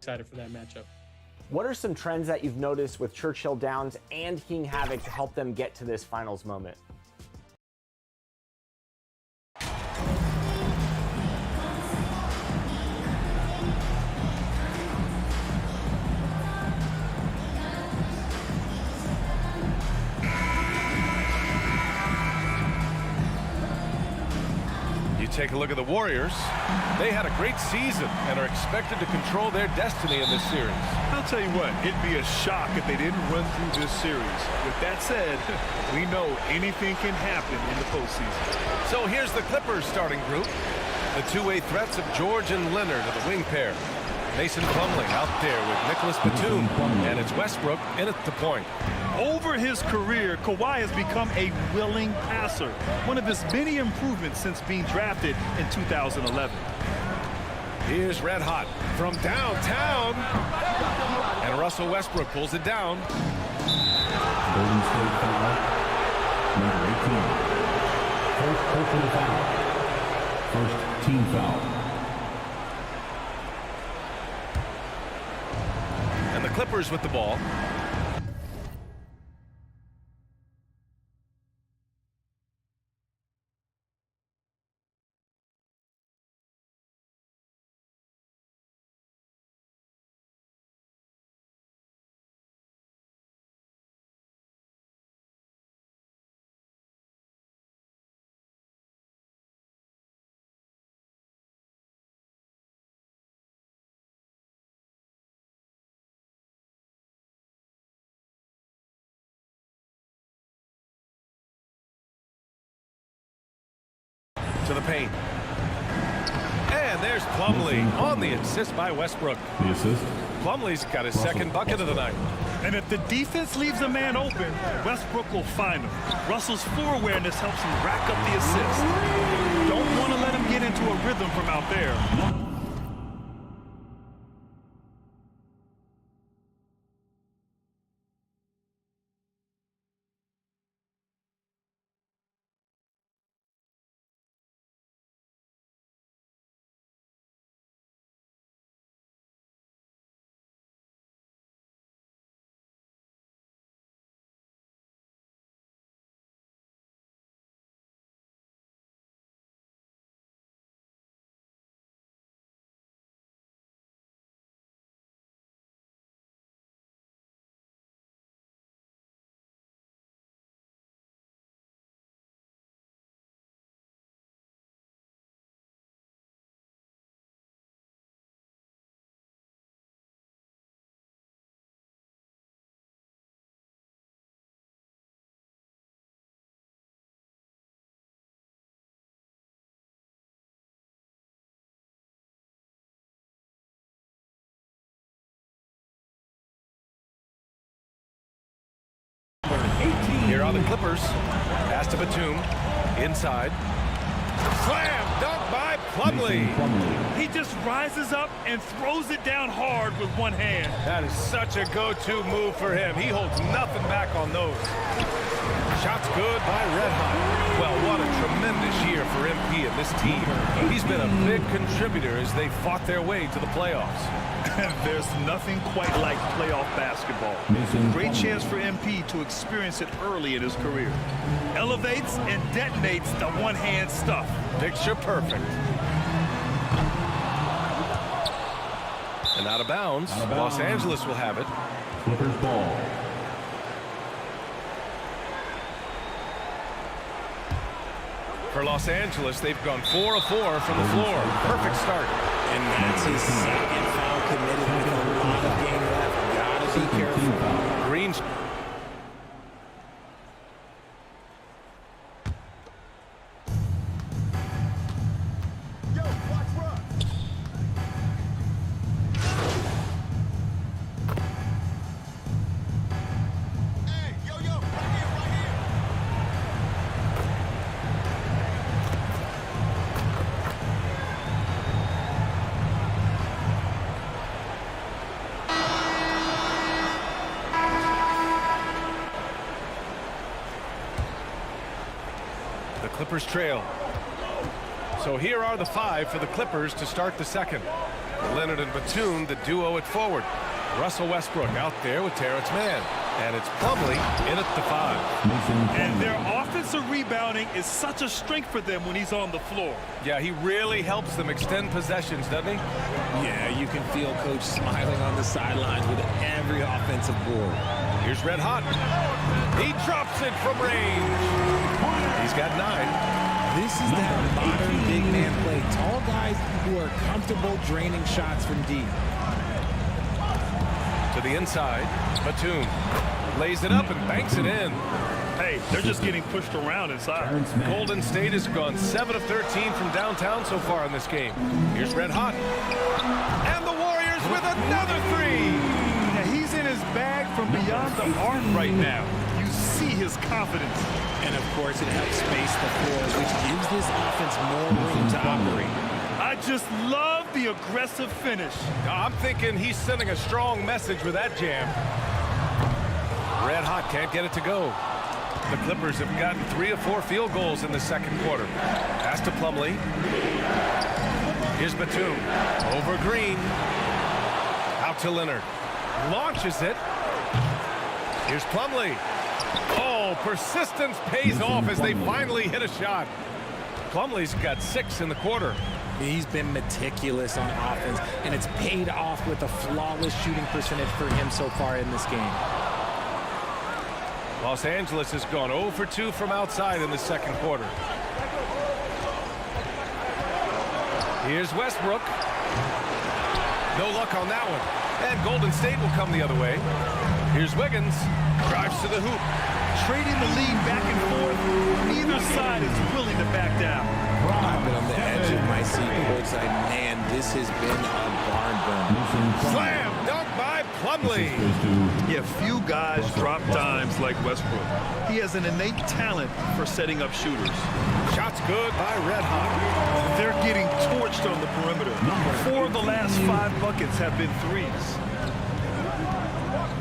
excited for that matchup. What are some trends that you've noticed with Churchill Downs and King Havoc to help them get to this finals moment? Take a look at the Warriors. They had a great season and are expected to control their destiny in this series. I'll tell you what, it'd be a shock if they didn't run through this series. With that said, we know anything can happen in the postseason. So here's the Clippers starting group. The two-way threats of George and Leonard are the wing pair. Mason Plumlee out there with Nicholas Batum, and it's Westbrook in at the point. Over his career, Kawhi has become a willing passer, one of his many improvements since being drafted in 2011. Here's Red Hot from downtown, and Russell Westbrook pulls it down. Golden State foul, number 18. First personal foul. First team foul. And the Clippers with the ball. To the paint. And there's Plumlee on the assist by Westbrook. The assist. Plumlee's got his second bucket of the night. And if the defense leaves a man open, Westbrook will find him. Russell's floor awareness helps him rack up the assist. Don't want to let him get into a rhythm from out there. Here are the Clippers. Pass to Batum. Inside. Slam dunk by Plumlee. He just rises up and throws it down hard with one hand. That is such a go-to move for him. He holds nothing back on those. Shots good by Red Hot. Well, what a tremendous year for MP and this team. He's been a big contributor as they fought their way to the playoffs. There's nothing quite like playoff basketball. Great chance for MP to experience it early in his career. Elevates and detonates the one-hand stuff. Picture perfect. And out of bounds. Los Angeles will have it. Clippers ball. For Los Angeles, they've gone 4 of 4 from the floor. Perfect start. And that's his second foul committed with a lot of game left. Gotta be careful. Green's. Clippers trail. So here are the 5 for the Clippers to start the second. Leonard and Batum, the duo at forward. Russell Westbrook out there with Terrence Mann. And it's Plumlee in at the 5. And their offensive rebounding is such a strength for them when he's on the floor. Yeah, he really helps them extend possessions, doesn't he? Yeah, you can feel Coach smiling on the sidelines with every offensive board. Here's Red Hot. He drops it from range. He's got 9. This is that modern big man play. Tall guys who are comfortable draining shots from deep. To the inside, Batum lays it up and banks it in. Hey, they're just getting pushed around inside. Golden State has gone 7 of 13 from downtown so far in this game. Here's Red Hot. And the Warriors with another 3. Now, he's in his bag from beyond the arc right now. You see his confidence. And, of course, it helps space the floor, which gives this offense more room to operate. I just love the aggressive finish. I'm thinking he's sending a strong message with that jam. Red Hot can't get it to go. The Clippers have gotten 3 of 4 field goals in the second quarter. Pass to Plumlee. Here's Batum. Over Green. Out to Leonard. Launches it. Here's Plumlee. Oh, persistence pays off as they finally hit a shot. Plumlee's got 6 in the quarter. He's been meticulous on offense, and it's paid off with a flawless shooting percentage for him so far in this game. Los Angeles has gone 0 for 2 from outside in the second quarter. Here's Westbrook. No luck on that one. And Golden State will come the other way. Here's Wiggins. Drives to the hoop. Trading the lead back and forth. Neither side is willing to back down. I've been on the edge of my seat courtside. Man, this has been a barn burner. Slam dunk by Plumlee. Yeah, few guys drop dimes like Westbrook. He has an innate talent for setting up shooters. Shots good by Red Hot. They're getting torched on the perimeter. 4 of the last 5 buckets have been 3s.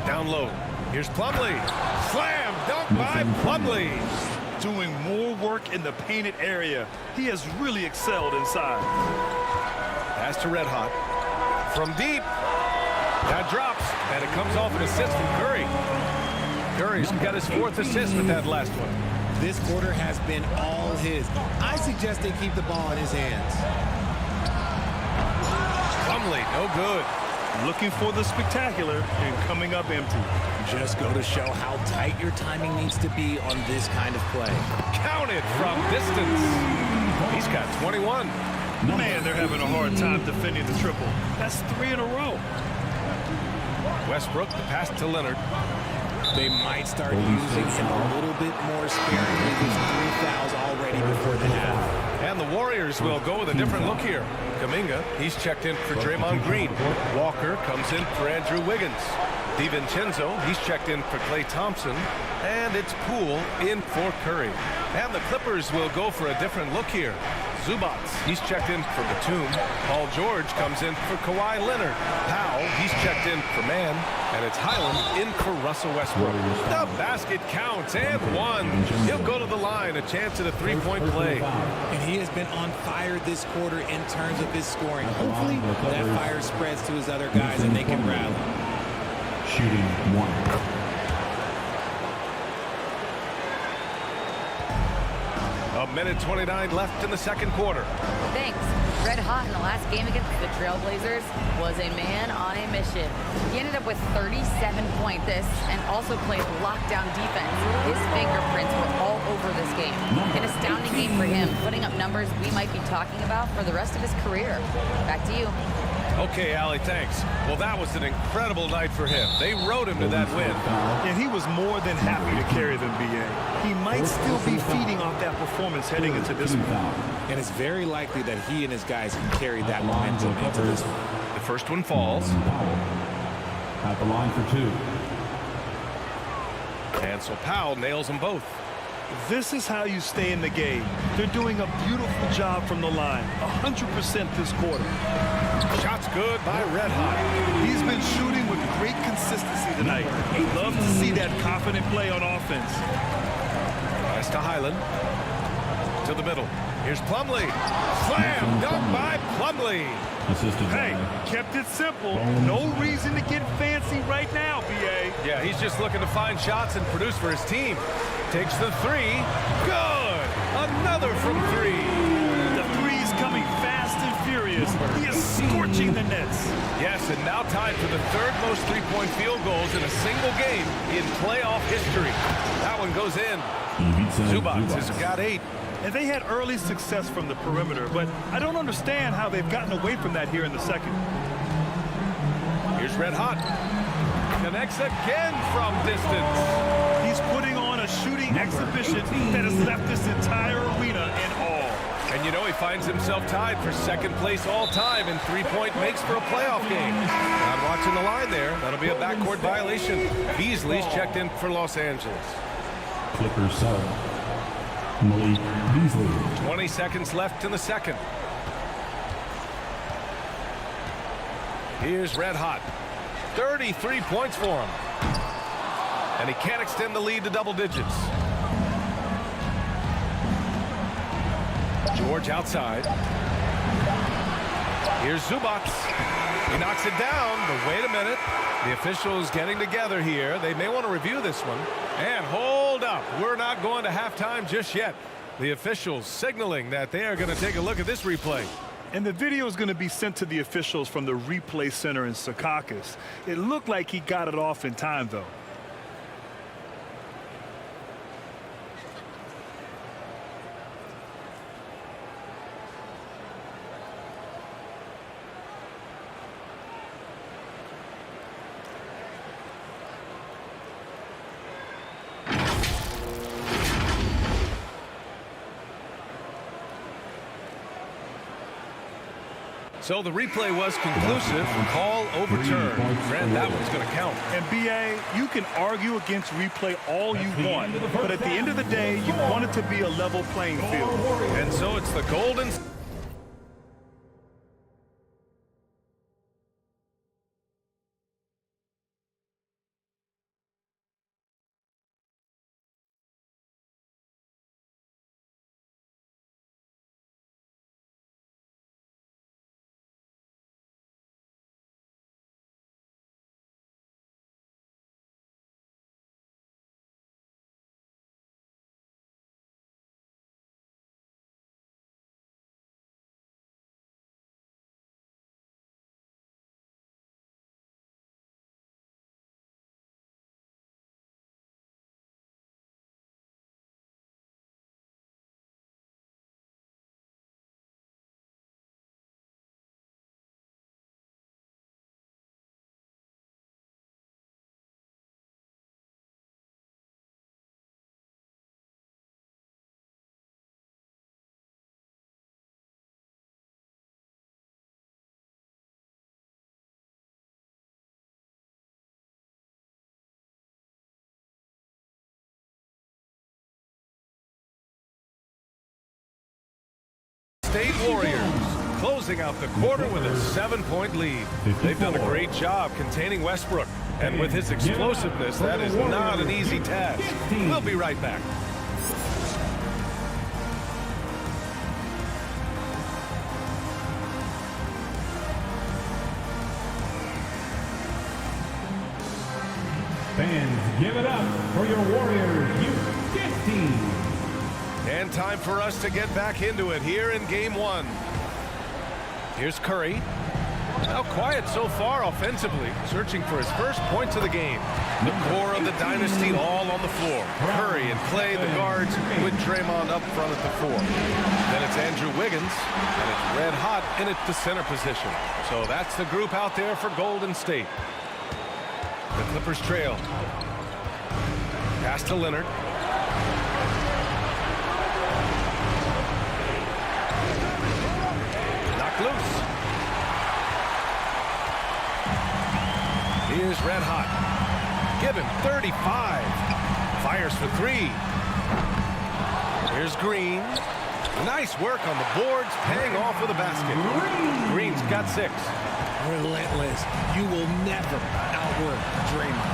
Down low. Here's Plumlee. Slam dunk by Plumlee. Doing more work in the painted area. He has really excelled inside. Pass to Red Hot. From deep. That drops, and it comes off an assist from Curry. Curry's got his 4th assist with that last one. This quarter has been all his. I suggest they keep the ball in his hands. Plumlee, no good. Looking for the spectacular and coming up empty. Just go to show how tight your timing needs to be on this kind of play. Counted from distance. He's got 21. Man, they're having a hard time defending the triple. That's 3 in a row. Westbrook, the pass to Leonard. They might start using him a little bit more sparingly. There's 3 fouls already before the half. And the Warriors will go with a different look here. Kuminga, he's checked in for Draymond Green. Walker comes in for Andrew Wiggins. DiVincenzo, he's checked in for Klay Thompson. And it's Poole in for Curry. And the Clippers will go for a different look here. Zubac, he's checked in for Batum. Paul George comes in for Kawhi Leonard. Powell, he's checked in for Mann. And it's Highland in for Russell Westbrook. The basket counts and 1. He'll go to the line, a chance at a 3-point play. And he has been on fire this quarter in terms of his scoring. Hopefully that fire spreads to his other guys and they can rally. Shooting 1. A minute 29 left in the second quarter. Thanks. Red Hot in the last game against the Trailblazers was a man on a mission. He ended up with 37 points and also played lockdown defense. His fingerprints were all over this game. An astounding game for him, putting up numbers we might be talking about for the rest of his career. Back to you. Okay, Allie, thanks. Well, that was an incredible night for him. They rode him to that win. And he was more than happy to carry them, B.A. He might still be feeding off that performance heading into this one. And it's very likely that he and his guys can carry that momentum into this one. The first one falls. At the line for 2. And so Powell nails them both. This is how you stay in the game. They're doing a beautiful job from the line. 100% this quarter. Shots good by Red Hot. He's been shooting with great consistency tonight. Love to see that confident play on offense. Pass to Highland. to the middle. Here's Plumlee. Slam dunk by Plumlee. Hey, kept it simple. No reason to get fancy right now, B.A. Yeah, he's just looking to find shots and produce for his team. Takes the three. Good. Another from three. The three's coming fast and furious. He is scorching the nets. Yes, and now tied for the third most three-point field goals in a single game in playoff history. That one goes in. Zubac has got 8. And they had early success from the perimeter, but I don't understand how they've gotten away from that here in the second. Here's Red Hot. Connects again from distance. He's putting on a shooting exhibition that has left this entire arena in awe. And you know, he finds himself tied for second place all time in three-point makes for a playoff game. Not watching the line there. That'll be a backcourt violation. Beasley's checked in for Los Angeles. Clippers sub. Malik Beasley. 20 seconds left in the second. Here's Red Hot. 33 points for him. And he can't extend the lead to double digits. George outside. Here's Zubac. He knocks it down, but wait a minute. The officials getting together here. They may want to review this one. And hold up. We're not going to halftime just yet. The officials signaling that they are going to take a look at this replay. And the video is going to be sent to the officials from the replay center in Secaucus. It looked like he got it off in time, though. So the replay was conclusive. Call overturned. Grant, that one's going to count. And B.A., you can argue against replay all you want, but at the end of the day, you want it to be a level playing field. And so it's the Golden State Warriors closing out the quarter with a 7-point lead. They've done a great job containing Westbrook. And with his explosiveness, that is not an easy task. We'll be right back. Fans, give it up for your Warriors U15. And time for us to get back into it here in game one. Here's Curry. Now quiet so far offensively, searching for his first points of the game. The core of the dynasty all on the floor. Curry and Clay, the guards, with Draymond up front at the 4. Then it's Andrew Wiggins, and it's Red Hot in at the center position. So that's the group out there for Golden State. The Clippers trail. Pass to Leonard. Knocked loose. Here's Red Hot. Give him 35. Fires for 3. Here's Green. Nice work on the boards, paying off with a basket. Green's got 6. Relentless. You will never outwork Draymond.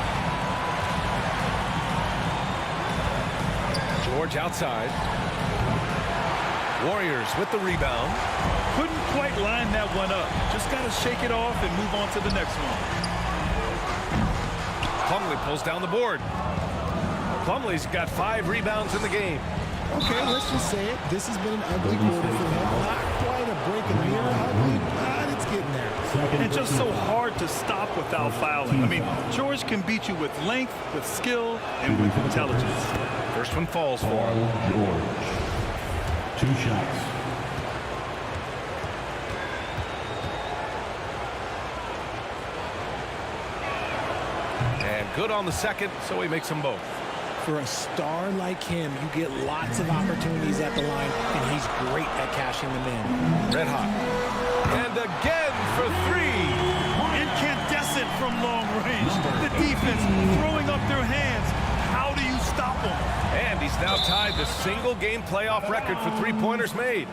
George outside. Warriors with the rebound. Couldn't quite line that one up. Just got to shake it off and move on to the next one. Plumlee pulls down the board. Plumlee's got 5 rebounds in the game. Okay, let's just say it. This has been an ugly quarter for him. Not quite a break in the mirror ugly, but it's getting there. And just so hard to stop without fouling. I mean, George can beat you with length, with skill, and with intelligence. First one falls for him. George. 2 shots. And good on the second, so he makes them both. For a star like him, you get lots of opportunities at the line, and he's great at cashing them in. Red hot. And again for 3. Incandescent from long range. The defense throwing up their hands. How do you stop him? And he's now tied the single-game playoff record for 3-pointers made.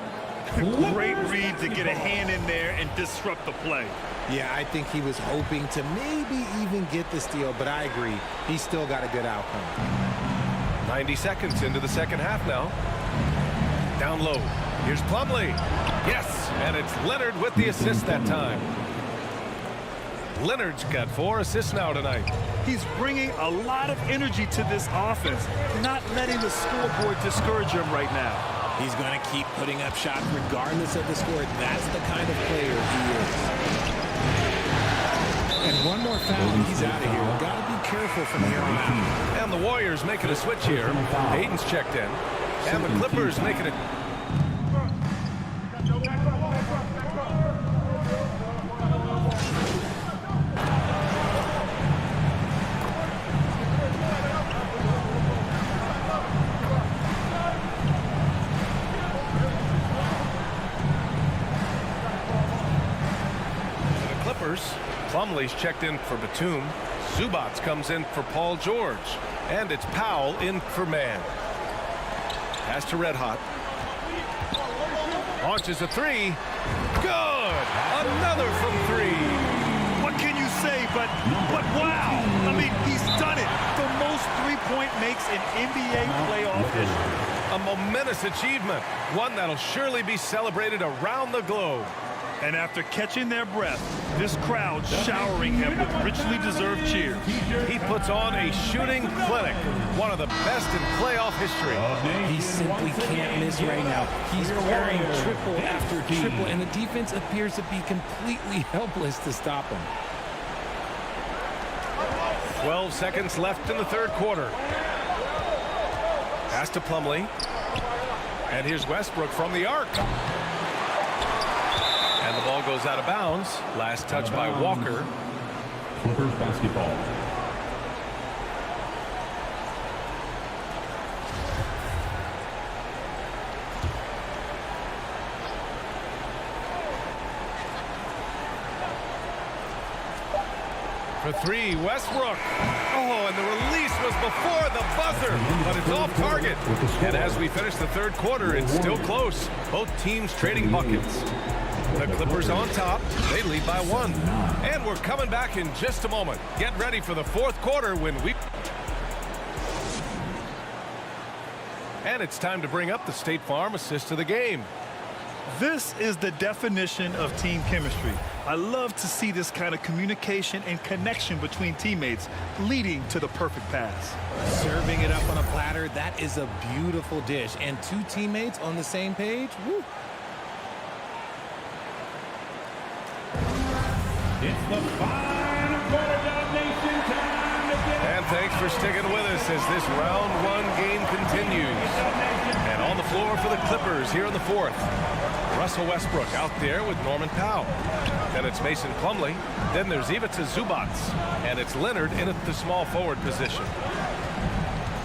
Great read to get a hand in there and disrupt the play. Yeah, I think he was hoping to maybe even get the steal, but I agree. He's still got a good outcome. 90 seconds into the second half now. Down low. Here's Plumlee. Yes, and it's Leonard with the assist that time. Leonard's got 4 assists now tonight. He's bringing a lot of energy to this offense, not letting the scoreboard discourage him right now. He's going to keep putting up shots regardless of the score. That's the kind of player he is. And one more foul, and he's out of here. Got to be careful from here on out. And the Warriors making a switch here. Hayden's checked in. And the Clippers making it. Plumlee's checked in for Batum. Zubats comes in for Paul George. And it's Powell in for Mann. Pass to Red Hot. Launches a 3. Good! Another from 3. What can you say but wow! I mean, he's done it. The most three-point makes in NBA playoff history. A momentous achievement. One that'll surely be celebrated around the globe. And after catching their breath, this crowd showering him with richly deserved cheers. He puts on a shooting clinic, one of the best in playoff history. He simply can't miss right now. He's firing triple after triple, and the defense appears to be completely helpless to stop him. 12 seconds left in the third quarter. Pass to Plumlee. And here's Westbrook from the arc. And the ball goes out of bounds. Last touch by Walker. Clippers basketball. For 3, Westbrook. Oh, and the release was before the buzzer, but it's off target. And as we finish the third quarter, it's still close. Both teams trading buckets. The Clippers on top. They lead by 1. And we're coming back in just a moment. Get ready for the fourth quarter when we... And it's time to bring up the State Farm assist of the game. This is the definition of team chemistry. I love to see this kind of communication and connection between teammates leading to the perfect pass. Serving it up on a platter, that is a beautiful dish. And 2 teammates on the same page, woo. It's the final quarter domination time again. And thanks for sticking with us as this round 1 game continues. And on the floor for the Clippers here in the fourth. Russell Westbrook out there with Norman Powell. Then it's Mason Plumlee. Then there's Ivica Zubats. And it's Leonard in at the small forward position.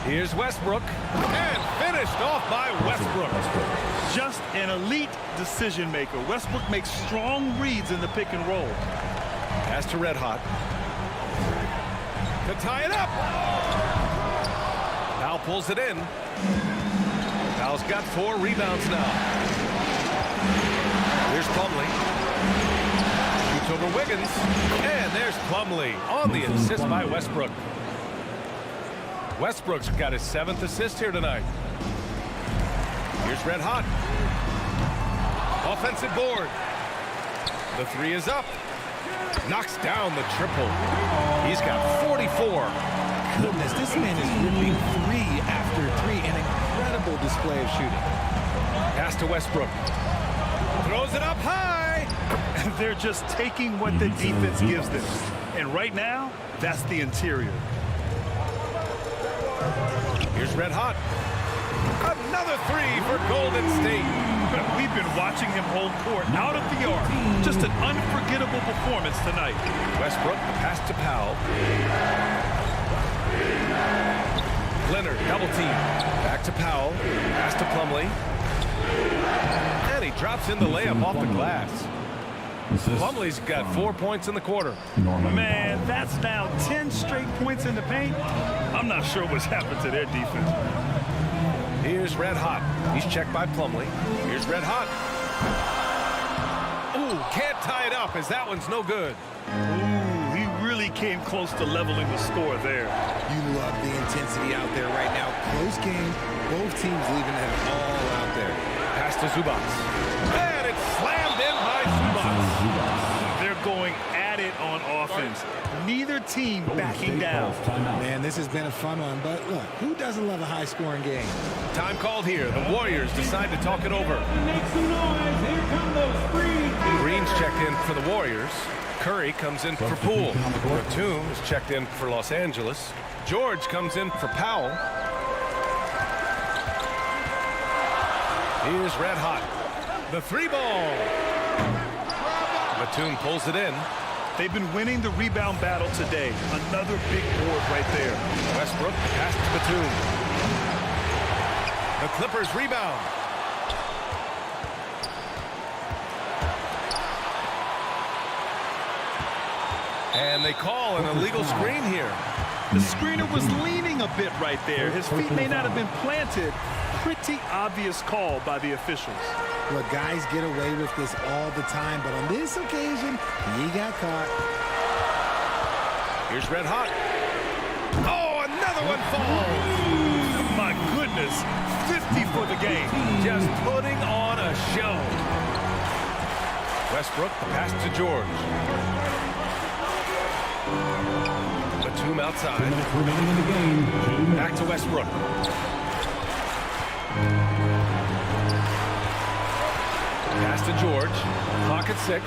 Here's Westbrook. And finished off by Westbrook. Just an elite decision maker. Westbrook makes strong reads in the pick and roll. Pass to Red Hot. To tie it up. Powell pulls it in. Powell's got 4 rebounds now. Here's Plumlee. Shoots over Wiggins. And there's Plumlee on the assist by Westbrook. Westbrook's got his 7th assist here tonight. Here's Red Hot. Offensive board. The three is up. Knocks down the triple. He's got 44. Goodness, this man is ripping 3 after 3. An incredible display of shooting. Pass to Westbrook. Throws it up high. They're just taking what the defense gives them. And right now, that's the interior. Here's Red Hot. Another 3 for Golden State. We've been watching him hold court out of the arc. Just an unforgettable performance tonight. Westbrook, the pass to Powell. Leonard, double team. Back to Powell. Pass to Plumlee. And he drops in the layup off the glass. Plumlee's got 4 points in the quarter. Man, that's now 10 straight points in the paint. I'm not sure what's happened to their defense. Here's Red Hot. He's checked by Plumlee. Here's Red Hot. Ooh, can't tie it up as that one's no good. Ooh, he really came close to leveling the score there. You love the intensity out there right now. Close game. Both teams leaving it all out there. Pass to Zubac. And it's slammed in by Zubac. They're going at it on offense. Neither team backing down. Man, this has been a fun one, but look, who doesn't love a high-scoring game? Time called here. The Warriors decide to talk it over. Make some noise. Here come those free. Green's checked in for the Warriors. Curry comes in for Poole. Batum is checked in for Los Angeles. George comes in for Powell. Here's Red Hot. The 3-ball. Batum pulls it in. They've been winning the rebound battle today. Another big board right there. Westbrook pass to Batum. The Clippers rebound. And they call an illegal screen here. The screener was leaning a bit right there. His feet may not have been planted. Pretty obvious call by the officials. Look, guys get away with this all the time, but on this occasion, he got caught. Here's Red Hot. Oh, another one falls. My goodness, 50 for the game. Just putting on a show. Westbrook, the pass to George. Batum outside. Back to Westbrook. Pass to George. Clock at 6.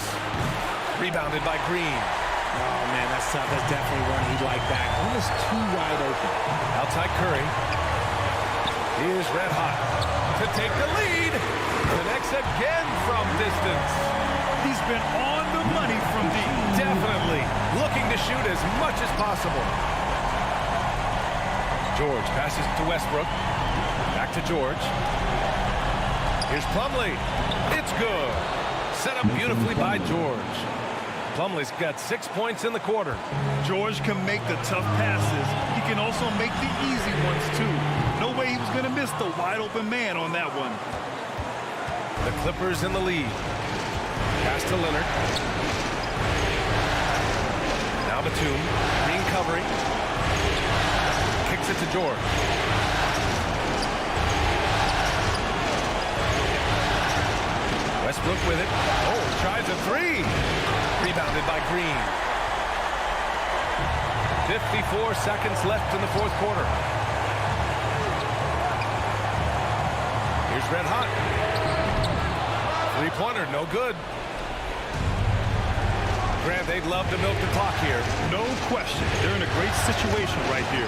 Rebounded by Green. Oh, man, that's tough. That's definitely one he'd like back. Almost too wide open. Outside Curry. Here's Red Hot to take the lead. Connects again from distance. He's been on the money from deep. Definitely looking to shoot as much as possible. George passes to Westbrook. Back to George. Here's Plumlee. It's good. Set up beautifully by George. Plumlee's got 6 points in the quarter. George can make the tough passes. He can also make the easy ones, too. No way he was going to miss the wide-open man on that one. The Clippers in the lead. Pass to Leonard. Now Batum. Green covering. Kicks it to George. Westbrook with it. Oh, tries a 3. Rebounded by Green. 54 seconds left in the fourth quarter. Here's Red Hot. 3-pointer, no good. Grant, they'd love to milk the clock here. No question. They're in a great situation right here.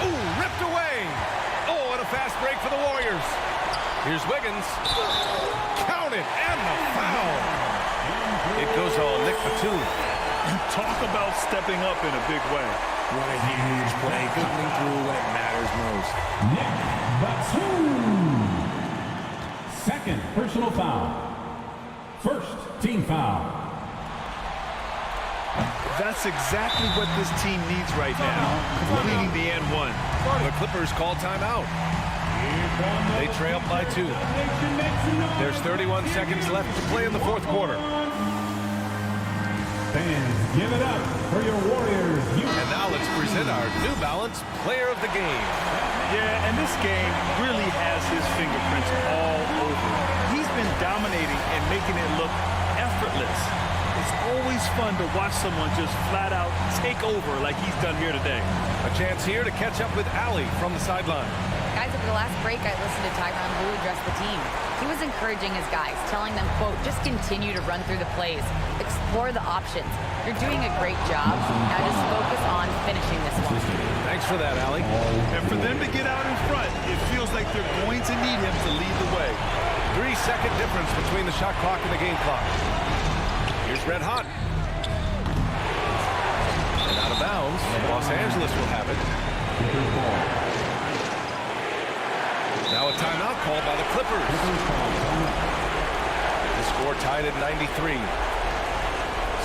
Ooh, ripped away. Oh, and a fast break for the Warriors. Here's Wiggins. Count it, and the foul. It goes all Nick Batum. Talk about stepping up in a big way. What a huge play coming through when it matters most. Nick Batum. Second personal foul. First team foul. That's exactly what this team needs right now, completing the N1. The Clippers call timeout. They trail by 2. There's 31 seconds left to play in the fourth quarter. Fans, give it up for your Warriors. And now let's present our New Balance Player of the Game. Yeah, and this game really has his fingerprints all over it. He's been dominating and making it look effortless. It's always fun to watch someone just flat out take over like he's done here today. A chance here to catch up with Allie from the sideline. Guys, over the last break, I listened to Tyronn Lue address the team. He was encouraging his guys, telling them, quote, just continue to run through the plays, explore the options. You're doing a great job. Now just focus on finishing this one. Thanks for that, Allie. And for them to get out in front, it feels like they're going to need him to lead the way. 3-second difference between the shot clock and the game clock. Here's Red Hot. And out of bounds, Los Angeles will have it. Now a timeout called by the Clippers. The score tied at 93.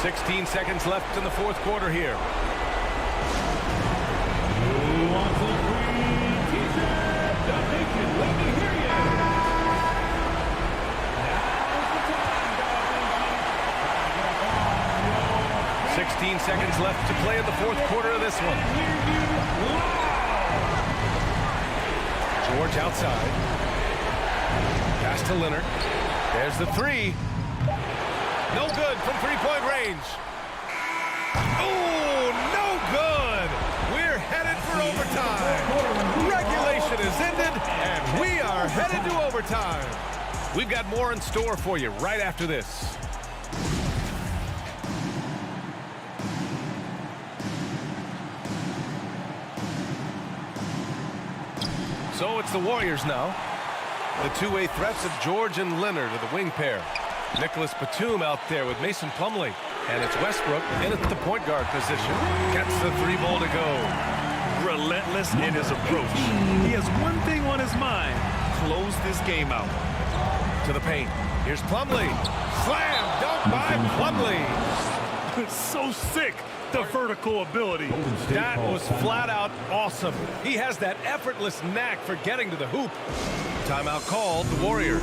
16 seconds left in the fourth quarter here. Who wants a free t-shirt? The Nation, let me hear you. Now's the time, 16 seconds left to play in the fourth quarter of this one. George outside. Pass to Leonard. There's the three. No good from three-point range. Oh, no good. We're headed for overtime. Regulation is ended, and we are headed to overtime. We've got more in store for you right after this. So it's the Warriors now. The two-way threats of George and Leonard are the wing pair. Nicholas Batum out there with Mason Plumlee. And it's Westbrook in at the point guard position. Gets the three ball to go. Relentless in his approach. He has one thing on his mind. Close this game out. To the paint. Here's Plumlee. Slam dunk by Plumlee. So sick. The vertical ability. That was flat out awesome. He has that effortless knack for getting to the hoop. Timeout called, the Warriors.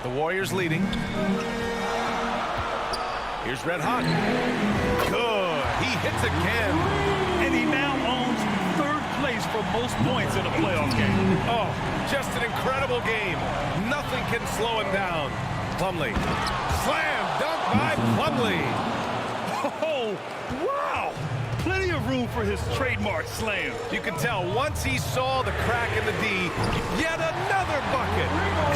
The Warriors leading. Here's Red Hot. Good. He hits again. And he now owns third place for most points in a playoff game. Oh, just an incredible game. Nothing can slow him down. Plumlee. Slam dunk by Plumlee. Oh, wow. Plenty of room for his trademark slam. You can tell once he saw the crack in the D, yet another bucket.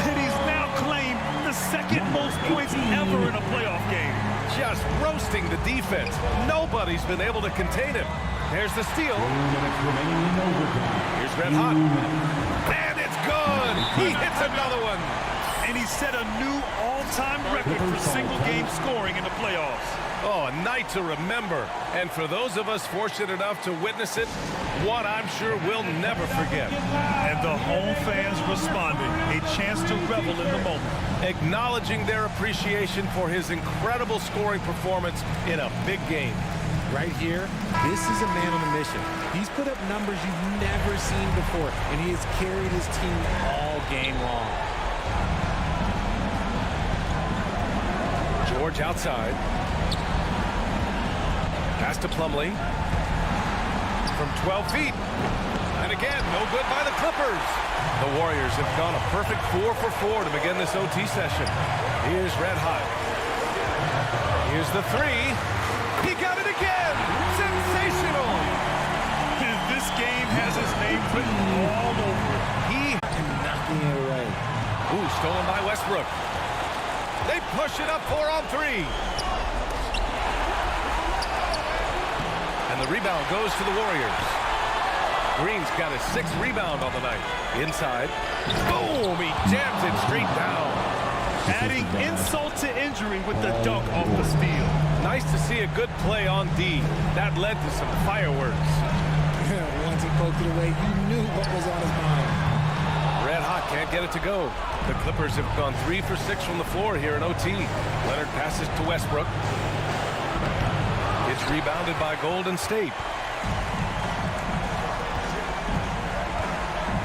And he's now claimed the second most points ever in a playoff game. Just roasting the defense. Nobody's been able to contain him. There's the steal. Here's Red Hot. And it's good. He hits another one. And he set a new all-time record for single-game scoring in the playoffs. Oh, a night to remember. And for those of us fortunate enough to witness it, one I'm sure we'll never forget. And the home fans responding. A chance to revel in the moment. Acknowledging their appreciation for his incredible scoring performance in a big game. Right here, this is a man on a mission. He's put up numbers you've never seen before, and he has carried his team all game long. George outside. Pass to Plumlee. From 12 feet. And again, no good by the Clippers. The Warriors have gone a perfect 4 for 4 to begin this OT session. Here's Red Hot. Here's the three. He got it again! Sensational! This game has his name written all over it. He knocking it away. Ooh, stolen by Westbrook. They push it up 4 on 3. And the rebound goes to the Warriors. Green's got his 6th rebound on the night. Inside. Boom! He jams it straight down. Adding insult to injury with the dunk off the steal. Nice to see a good play on D. That led to some fireworks. Once he poked it away, you knew what was on his mind. Red Hot can't get it to go. The Clippers have gone 3 for 6 from the floor here in OT. Leonard passes to Westbrook. It's rebounded by Golden State.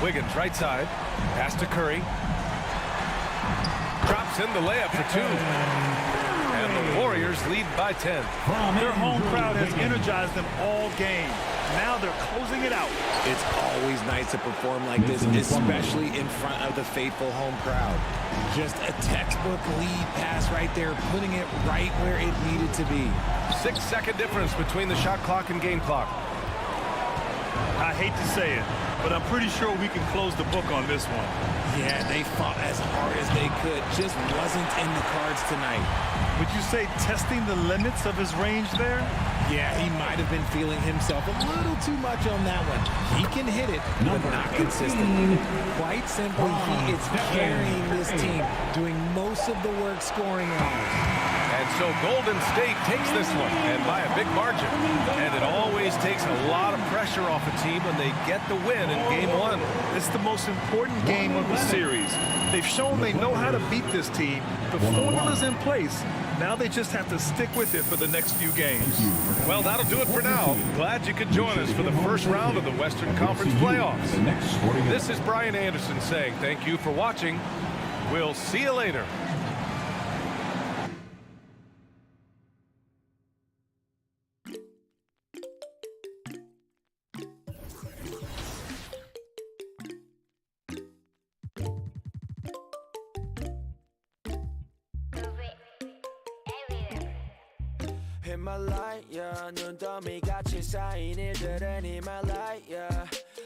Wiggins right side. Pass to Curry. Drops in the layup for 2. And the Warriors lead by 10. Their home crowd has energized them all game. Now they're closing it out. It's always nice to perform like this, especially in front of the faithful home crowd. Just a textbook lead pass right there, putting it right where it needed to be. 6-second difference between the shot clock and game clock. I hate to say it, but I'm pretty sure we can close the book on this one. Yeah, they fought as hard as they could. Just wasn't in the cards tonight. Would you say testing the limits of his range there? Yeah, he might have been feeling himself a little too much on that one. He can hit it, but not consistently. Quite simply, he is carrying this team, doing most of the work scoring-wise. And so Golden State takes this one, and by a big margin. And it always takes a lot of pressure off a team when they get the win in Game 1. It's the most important game of the series. They've shown they know how to beat this team. The formula's in place. Now they just have to stick with it for the next few games. Well, that'll do it for now. Glad you could join us for the first round of the Western Conference playoffs. This is Brian Anderson saying thank you for watching. We'll see you later. 히말라야 눈더미 같이 쌓인 일들은 히말라야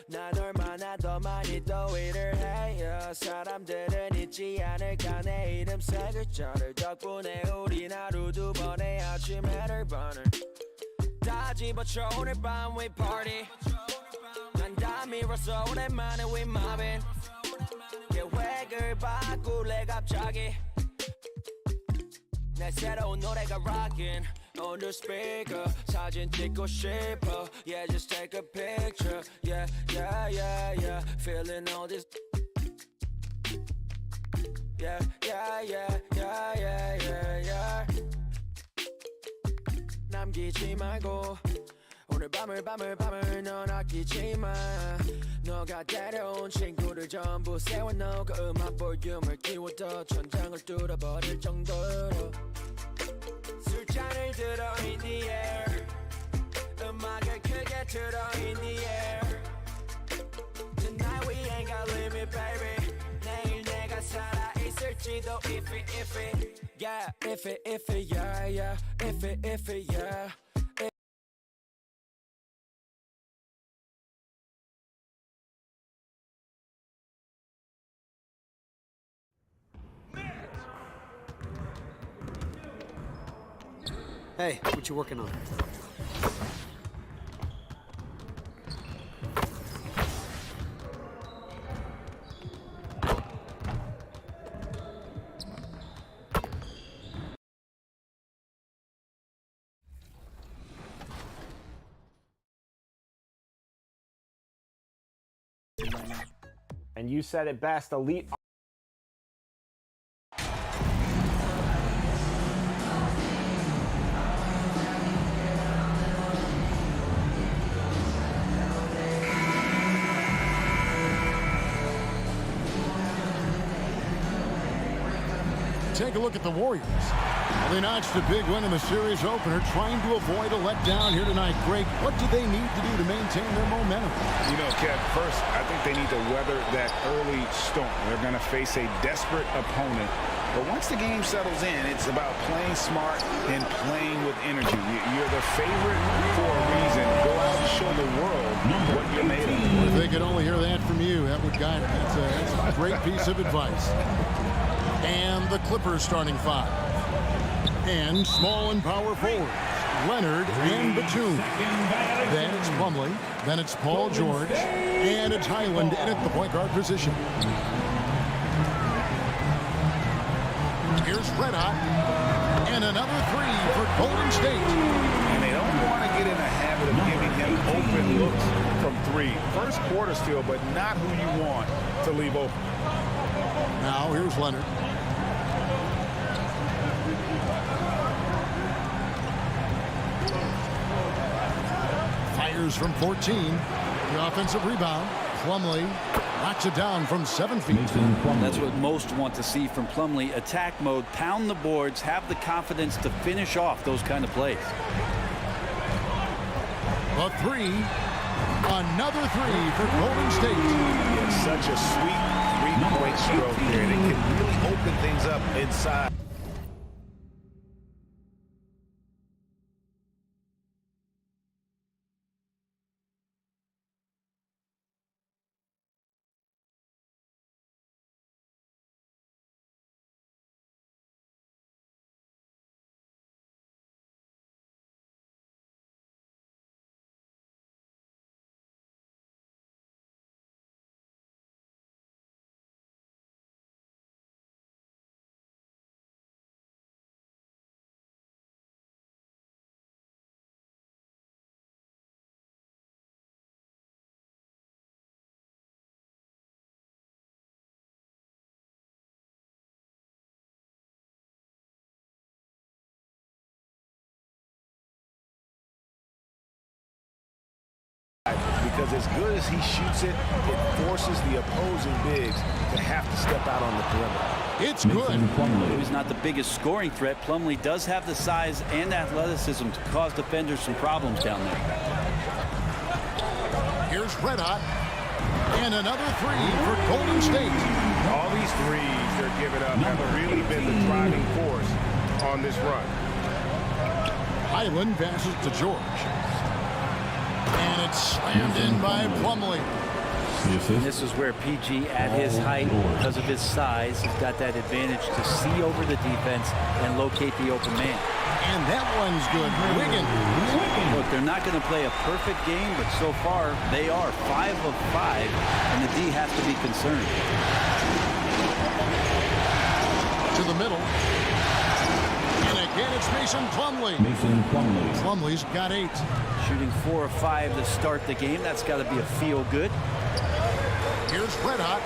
난 얼마나 더 많이 더위를 해요 사람들은 잊지 않을까 내 이름 세 글자를 덕분에 우린 하루 2번의 아침 해를 버는 다 집어쳐 오늘 밤 we party 난 다 밀었어 오랜만에 we mobbing 계획을 바꿀래 갑자기 내 새로운 노래가 rockin' on the speaker 사진 찍고 싶어 yeah just take a picture yeah yeah yeah yeah feeling all this yeah yeah yeah yeah yeah yeah yeah 남기지 말고 오늘 밤을 넌 아끼지 마 너가 데려온 친구들 전부 세워놓고 음악 볼륨을 키워도 천장을 뚫어버릴 정도로 술잔을 들어 in the air 음악을 크게 틀어 in the air Tonight we ain't got limit baby 내일 내가 살아있을지도 if it yeah if it yeah yeah if it yeah Hey, what you working on? And you said it best, elite. Take a look at the Warriors. Well, they notched a big win in the series opener, trying to avoid a letdown here tonight. Greg, what do they need to do to maintain their momentum? You know, Kev, first, I think they need to weather that early storm. They're going to face a desperate opponent. But once the game settles in, it's about playing smart and playing with energy. You're the favorite for a reason. Go out and show the world what you're made of. If they could only hear that from you, that would guide them. That's a great piece of advice. And the Clippers starting five. And small and power forwards, Leonard and Batum. Then it's Plumlee, then it's Paul George, and it's Highland in at the point guard position. Here's Red Hot, and another three for Golden State. And they don't want to get in a habit of giving him open looks from three. First quarter still, but not who you want to leave open. Now here's Leonard. Fires from 14. The offensive rebound. Plumlee knocks it down from 7 feet. That's what most want to see from Plumlee. Attack mode, pound the boards, have the confidence to finish off those kind of plays. A three. Another three for Golden State. It's such a sweet three-point stroke there, and it can really open things up inside. Because as good as he shoots it, it forces the opposing bigs to have to step out on the perimeter. It's good. He's not the biggest scoring threat. Plumlee does have the size and athleticism to cause defenders some problems down there. Here's Red Hot. And another three for Golden State. All these threes they're giving up have really been the driving force on this run. Highland passes to George. And it's slammed in by Plumlee. This is where PG, at his height, because of his size, has got that advantage to see over the defense and locate the open man. And that one's good. Wiggins. Look, they're not going to play a perfect game, but so far they are 5 of 5, and the D has to be concerned. To the middle. And again, it's Mason Plumlee. Plumlee's got 8. Shooting 4 of 5 to start the game. That's got to be a feel-good. Here's Red Hot.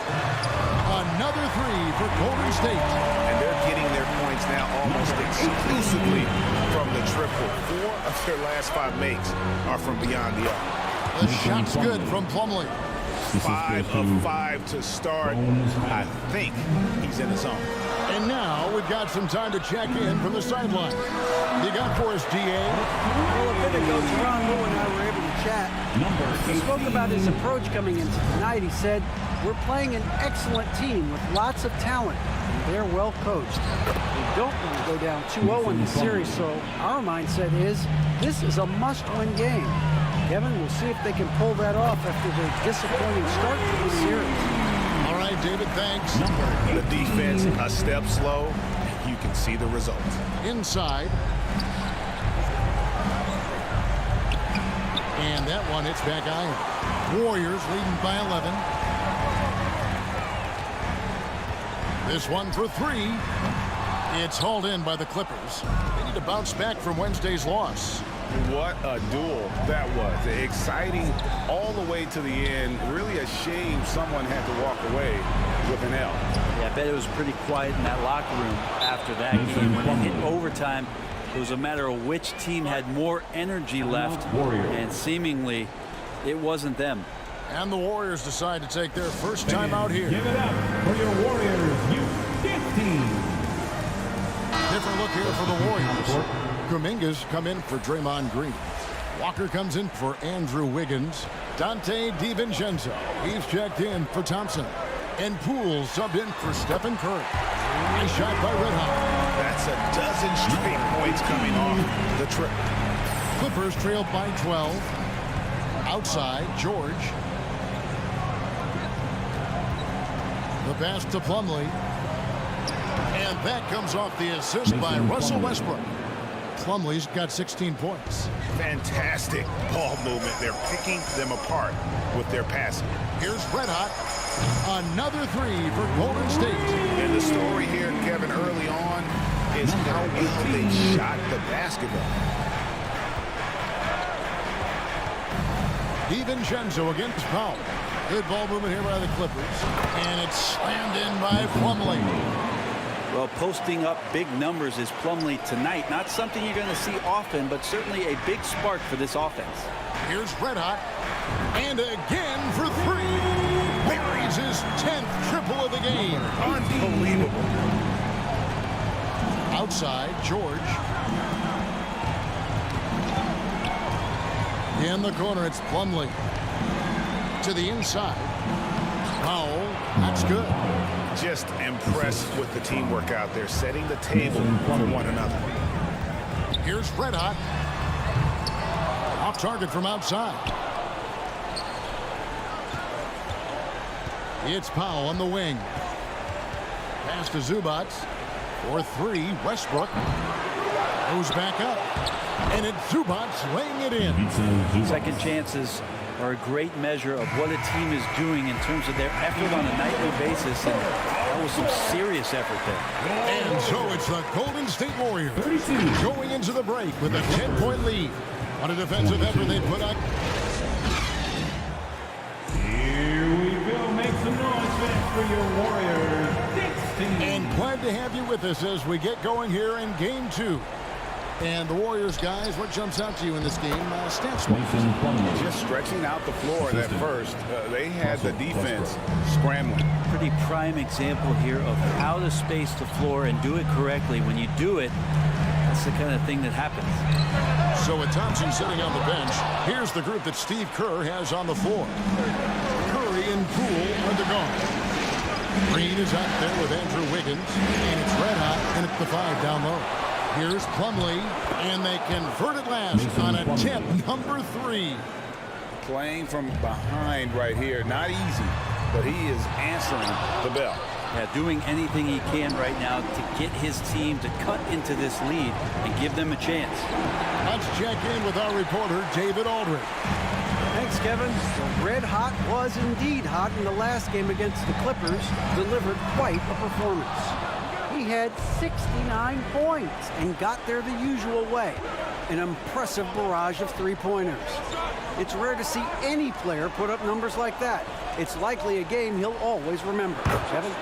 Another three for Golden State. And they're getting their points now almost exclusively from the triple. 4 of their last 5 makes are from beyond the arc. The shot's good from Plumlee. 5 of 5 to start. I think he's in the zone. And now we've got some time to check in from the sideline. You got for us, DA? Well, a bit ago, Teron Lou and I were able to chat. He spoke about his approach coming into tonight. He said, we're playing an excellent team with lots of talent, and they're well coached. We don't want to go down 2-0 in the series, so our mindset is this is a must-win game. Kevin, we'll see if they can pull that off after the disappointing start to the series. All right, David, thanks. The defense a step slow. You can see the result. Inside. And that one hits back iron. Warriors leading by 11. This one for 3. It's hauled in by the Clippers. They need to bounce back from Wednesday's loss. What a duel that was. Exciting all the way to the end. Really a shame someone had to walk away with an L. Yeah, I bet it was pretty quiet in that locker room after that game. When it hit overtime, it was a matter of which team had more energy left, and seemingly it wasn't them. And the Warriors decide to take their first time out here. Give it up for your Warriors, U15. Different look here for the Warriors. Kuminga's come in for Draymond Green. Walker comes in for Andrew Wiggins. Dante DiVincenzo, he's checked in for Thompson. And Poole subbed in for Stephen Curry. Nice shot by Red Hot. That's a dozen straight points coming off the trip. Clippers trailed by 12. Outside, George. The pass to Plumlee. And that comes off the assist by Russell Westbrook. Plumlee's got 16 points. Fantastic ball movement. They're picking them apart with their passing. Here's Red Hot. Another three for Golden State. And the story here, Kevin, early on is how well they shot the basketball. DiVincenzo against Powell. Good ball movement here by the Clippers. And it's slammed in by Plumlee. Well, posting up big numbers is Plumlee tonight. Not something you're going to see often, but certainly a big spark for this offense. Here's Red Hot. And again for 3. buries his 10th triple of the game. Unbelievable. Outside, George. In the corner, it's Plumlee. To the inside. Powell, that's good. Just impressed with the teamwork out there, setting the table for one another. Here's Red Hot. Off target from outside. It's Powell on the wing. Pass to Zubac. For three, Westbrook. Goes back up. And it's Zubac laying it in. Second chances are a great measure of what a team is doing in terms of their effort on a nightly basis, and that was some serious effort there. And so it's the Golden State Warriors going into the break with a 10-point lead. On a defensive effort they put up. Here we go. Make some noise, fans, for your Warriors. 16. And glad to have you with us as we get going here in Game 2. And the Warriors, guys, what jumps out to you in this game stats-wise? Just stretching out the floor at first. They had the defense scrambling. Pretty prime example here of how to space the floor and do it correctly. When you do it, that's the kind of thing that happens. So with Thompson sitting on the bench, here's the group that Steve Kerr has on the floor. Curry and Poole are the guard. Green is out there with Andrew Wiggins, and it's Red Hot, and it's the 5 down low. Here's Plumlee, and they convert it last on a tip, number 3. Playing from behind right here, not easy, but he is answering the bell. Yeah, doing anything he can right now to get his team to cut into this lead and give them a chance. Let's check in with our reporter, David Aldridge. Thanks, Kevin. The Red Hot was indeed hot in the last game against the Clippers. Delivered quite a performance. He had 69 points and got there the usual way. An impressive barrage of three-pointers. It's rare to see any player put up numbers like that. It's likely a game he'll always remember. Kevin?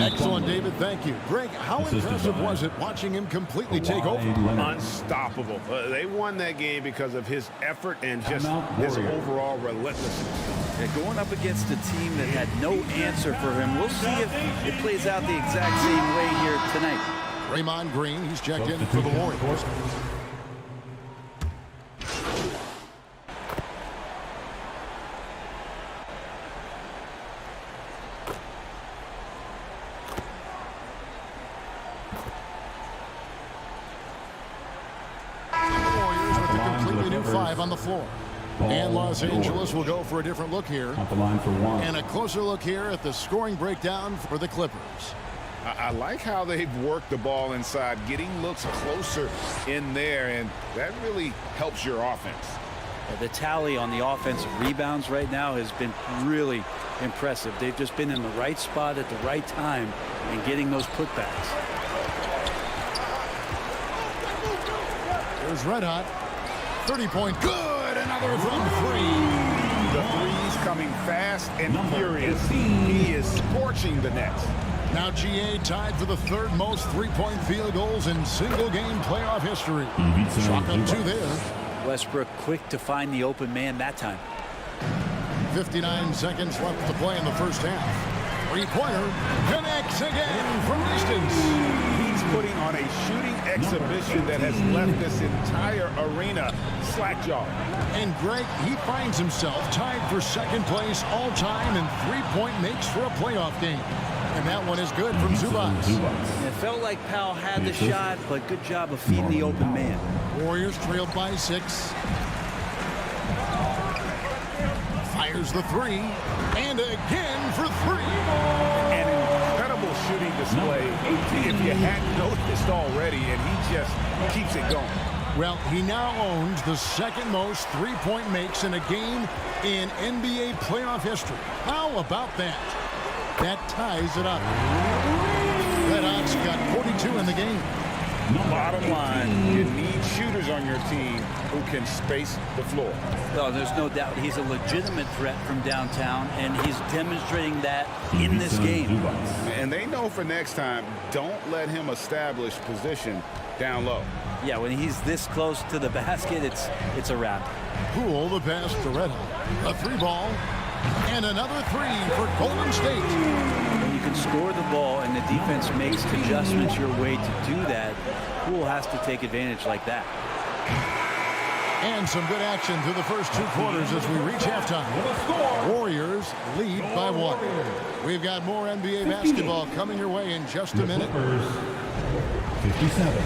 Excellent, David. Thank you. Greg, how impressive was it watching him completely take over? Unstoppable. They won that game because of his effort and just his overall relentlessness. Yeah, going up against a team that had no answer for him. We'll see if it plays out the exact same way here tonight. Draymond Green, he's checked in for the Warriors. On the floor. And Los Angeles will go for a different look here. At the line for one. And a closer look here at the scoring breakdown for the Clippers. I like how they've worked the ball inside, getting looks closer in there, and that really helps your offense. The tally on the offensive rebounds right now has been really impressive. They've just been in the right spot at the right time and getting those putbacks. There's Red Hot. 30-point good, another from 3. The threes coming fast and furious. He is scorching the Nets. Now GA tied for the third most three-point field goals in single-game playoff history. Chalk up 2 there. Westbrook quick to find the open man that time. 59 seconds left to play in the first half. Three-pointer connects again from distance. He's putting on a shooting exhibition that has left this entire arena slack-jawed. And Greg, he finds himself tied for second place all-time in three-point makes for a playoff game. And that one is good from Zubac. It felt like Powell had the shot, but good job of feeding the open man. Warriors trailed by 6. Fires the 3. And again for 3. An incredible shooting display if you hadn't noticed already, and he just keeps it going. Well, he now owns the second most three-point makes in a game in NBA playoff history. How about that? That ties it up. Red Hot's got 42 in the game. Bottom line, you need shooters on your team who can space the floor. No, there's no doubt he's a legitimate threat from downtown, and he's demonstrating that in this game. And they know for next time, don't let him establish position down low. Yeah, when he's this close to the basket, it's a wrap. Poole the pass to Red Hot. A 3 ball. And another three for Golden State. When you can score the ball and the defense makes adjustments your way to do that, Poole has to take advantage like that. And some good action through the first 2 quarters as we reach halftime. Warriors lead by 1. We've got more NBA basketball coming your way in just a minute. 57.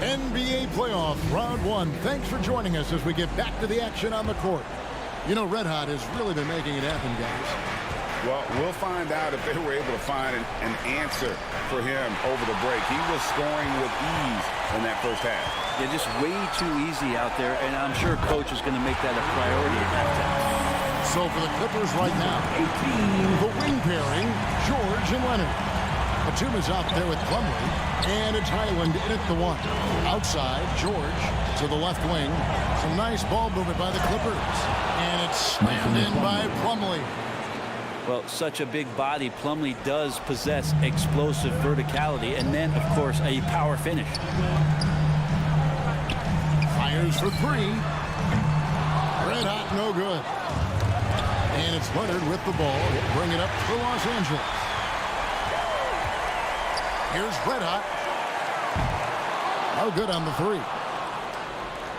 NBA playoff round 1. Thanks for joining us as we get back to the action on the court. You know, Red Hot has really been making it happen, guys. Well, we'll find out if they were able to find an answer for him over the break. He was scoring with ease in that first half. Yeah, just way too easy out there, and I'm sure Coach is going to make that a priority at halftime. So for the Clippers right now, the wing pairing, George and Leonard. Batum is out there with Plumlee, and it's Highland in at the 1. Outside, George to the left wing. Some nice ball movement by the Clippers, and it's slammed in by Plumlee. Well, such a big body, Plumlee does possess explosive verticality, and then, of course, a power finish. Fires for 3. Red Hot, no good. And it's Leonard with the ball. He'll bring it up for Los Angeles. Here's Red Hot. No good on the 3.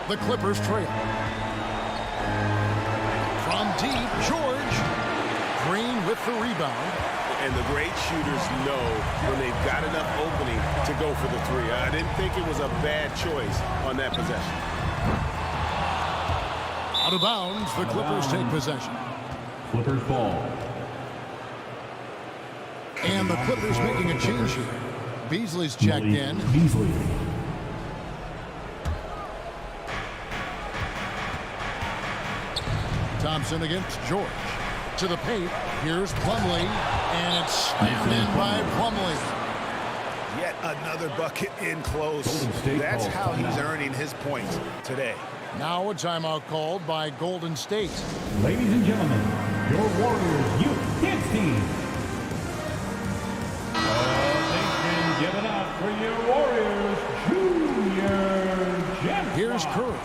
The Clippers trail. From deep, George. Green with the rebound. And the great shooters know when they've got enough opening to go for the 3. I didn't think it was a bad choice on that possession. Out of bounds, the Clippers take possession. Clippers ball. And the Clippers making a change here. Beasley's checked in. Beasley. Thompson against George. To the paint. Here's Plumlee. And it's slammed in by Plumlee. Yet another bucket in close. That's how he's earning his points today. Now a timeout called by Golden State. Ladies and gentlemen, your Warriors Youth Kids team. Give it up for your Warriors Junior Jatketaan. Here's Curry.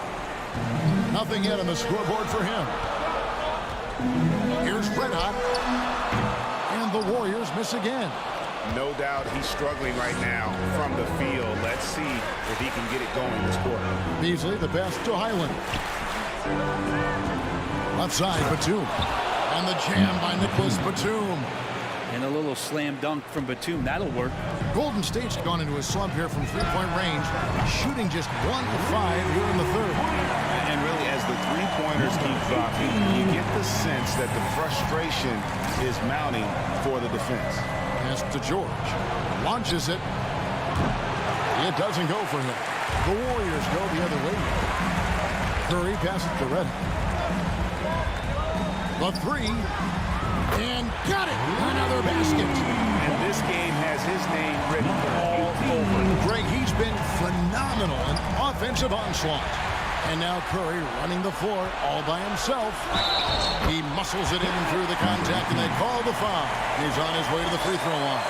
Nothing yet on the scoreboard for him. Here's Red Hot. And the Warriors miss again. No doubt he's struggling right now from the field. Let's see if he can get it going this quarter. Beasley, the pass to Highland. Outside, Batum. And the jam by Nicholas Batum. And a little slam dunk from Batum. That'll work. Golden State's gone into a slump here from three-point range, shooting just 1 of 5 here in the third. And really, as the three-pointers keep dropping, you get the sense that the frustration is mounting for the defense. Pass to George. Launches it. It doesn't go for him. The Warriors go the other way. Curry passes to Red. The 3. And got it! Another basket. And this game has his name written all over. Greg, he's been phenomenal in offensive onslaught. And now Curry running the floor all by himself. He muscles it in through the contact, and they call the foul. He's on his way to the free throw line.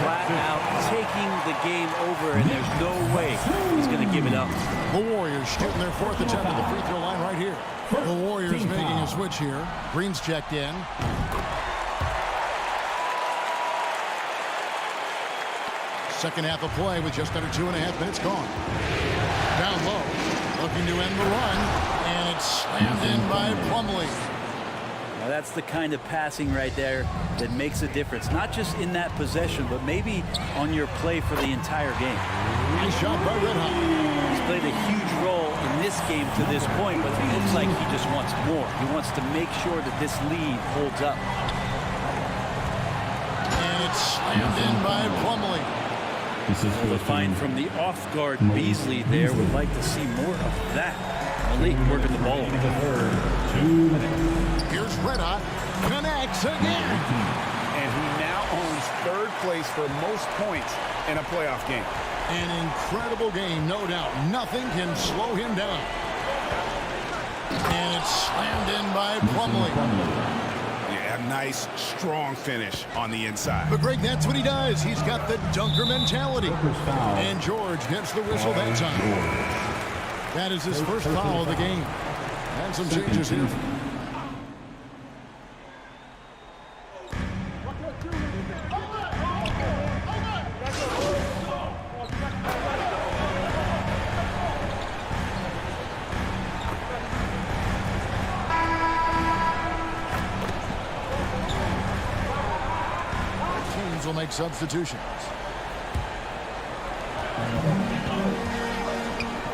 Flat out taking the game over, and there's no way he's going to give it up. The Warriors shooting their 4th attempt at the free throw line right here. The Warriors making a switch here. Green's checked in. Second half of play with just under 2.5 minutes gone. Down low, looking to end the run, and it's slammed in by Plumlee. Now that's the kind of passing right there that makes a difference, not just in that possession, but maybe on your play for the entire game. Nice shot by Red Hot. He's played a huge role in this game to this point, but it looks like he just wants more. He wants to make sure that this lead holds up. And it's slammed in by Plumlee. The find from the off-guard Beasley there. Would like to see more of that. Malik working the ball. 2 minutes. Here's Red Hot. Connects again. And he now owns 3rd place for most points in a playoff game. An incredible game, no doubt. Nothing can slow him down. And it's slammed in by Plumlee. Yeah, nice, strong finish on the inside. But Greg, that's what he does. He's got the dunker mentality. And George gets the whistle that time. That is his first foul of the game. And some changes here. Will make substitutions.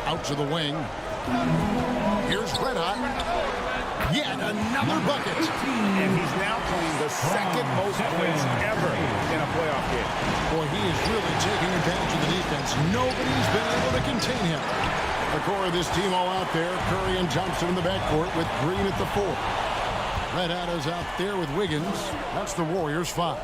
Out to the wing. Here's Red Hot. Yet another bucket. And he's now playing the second most points ever in a playoff game. Boy, he is really taking advantage of the defense. Nobody's been able to contain him. The core of this team all out there. Curry and Thompson in the backcourt with Green at the 4. Red Hot is out there with Wiggins. That's the Warriors' 5.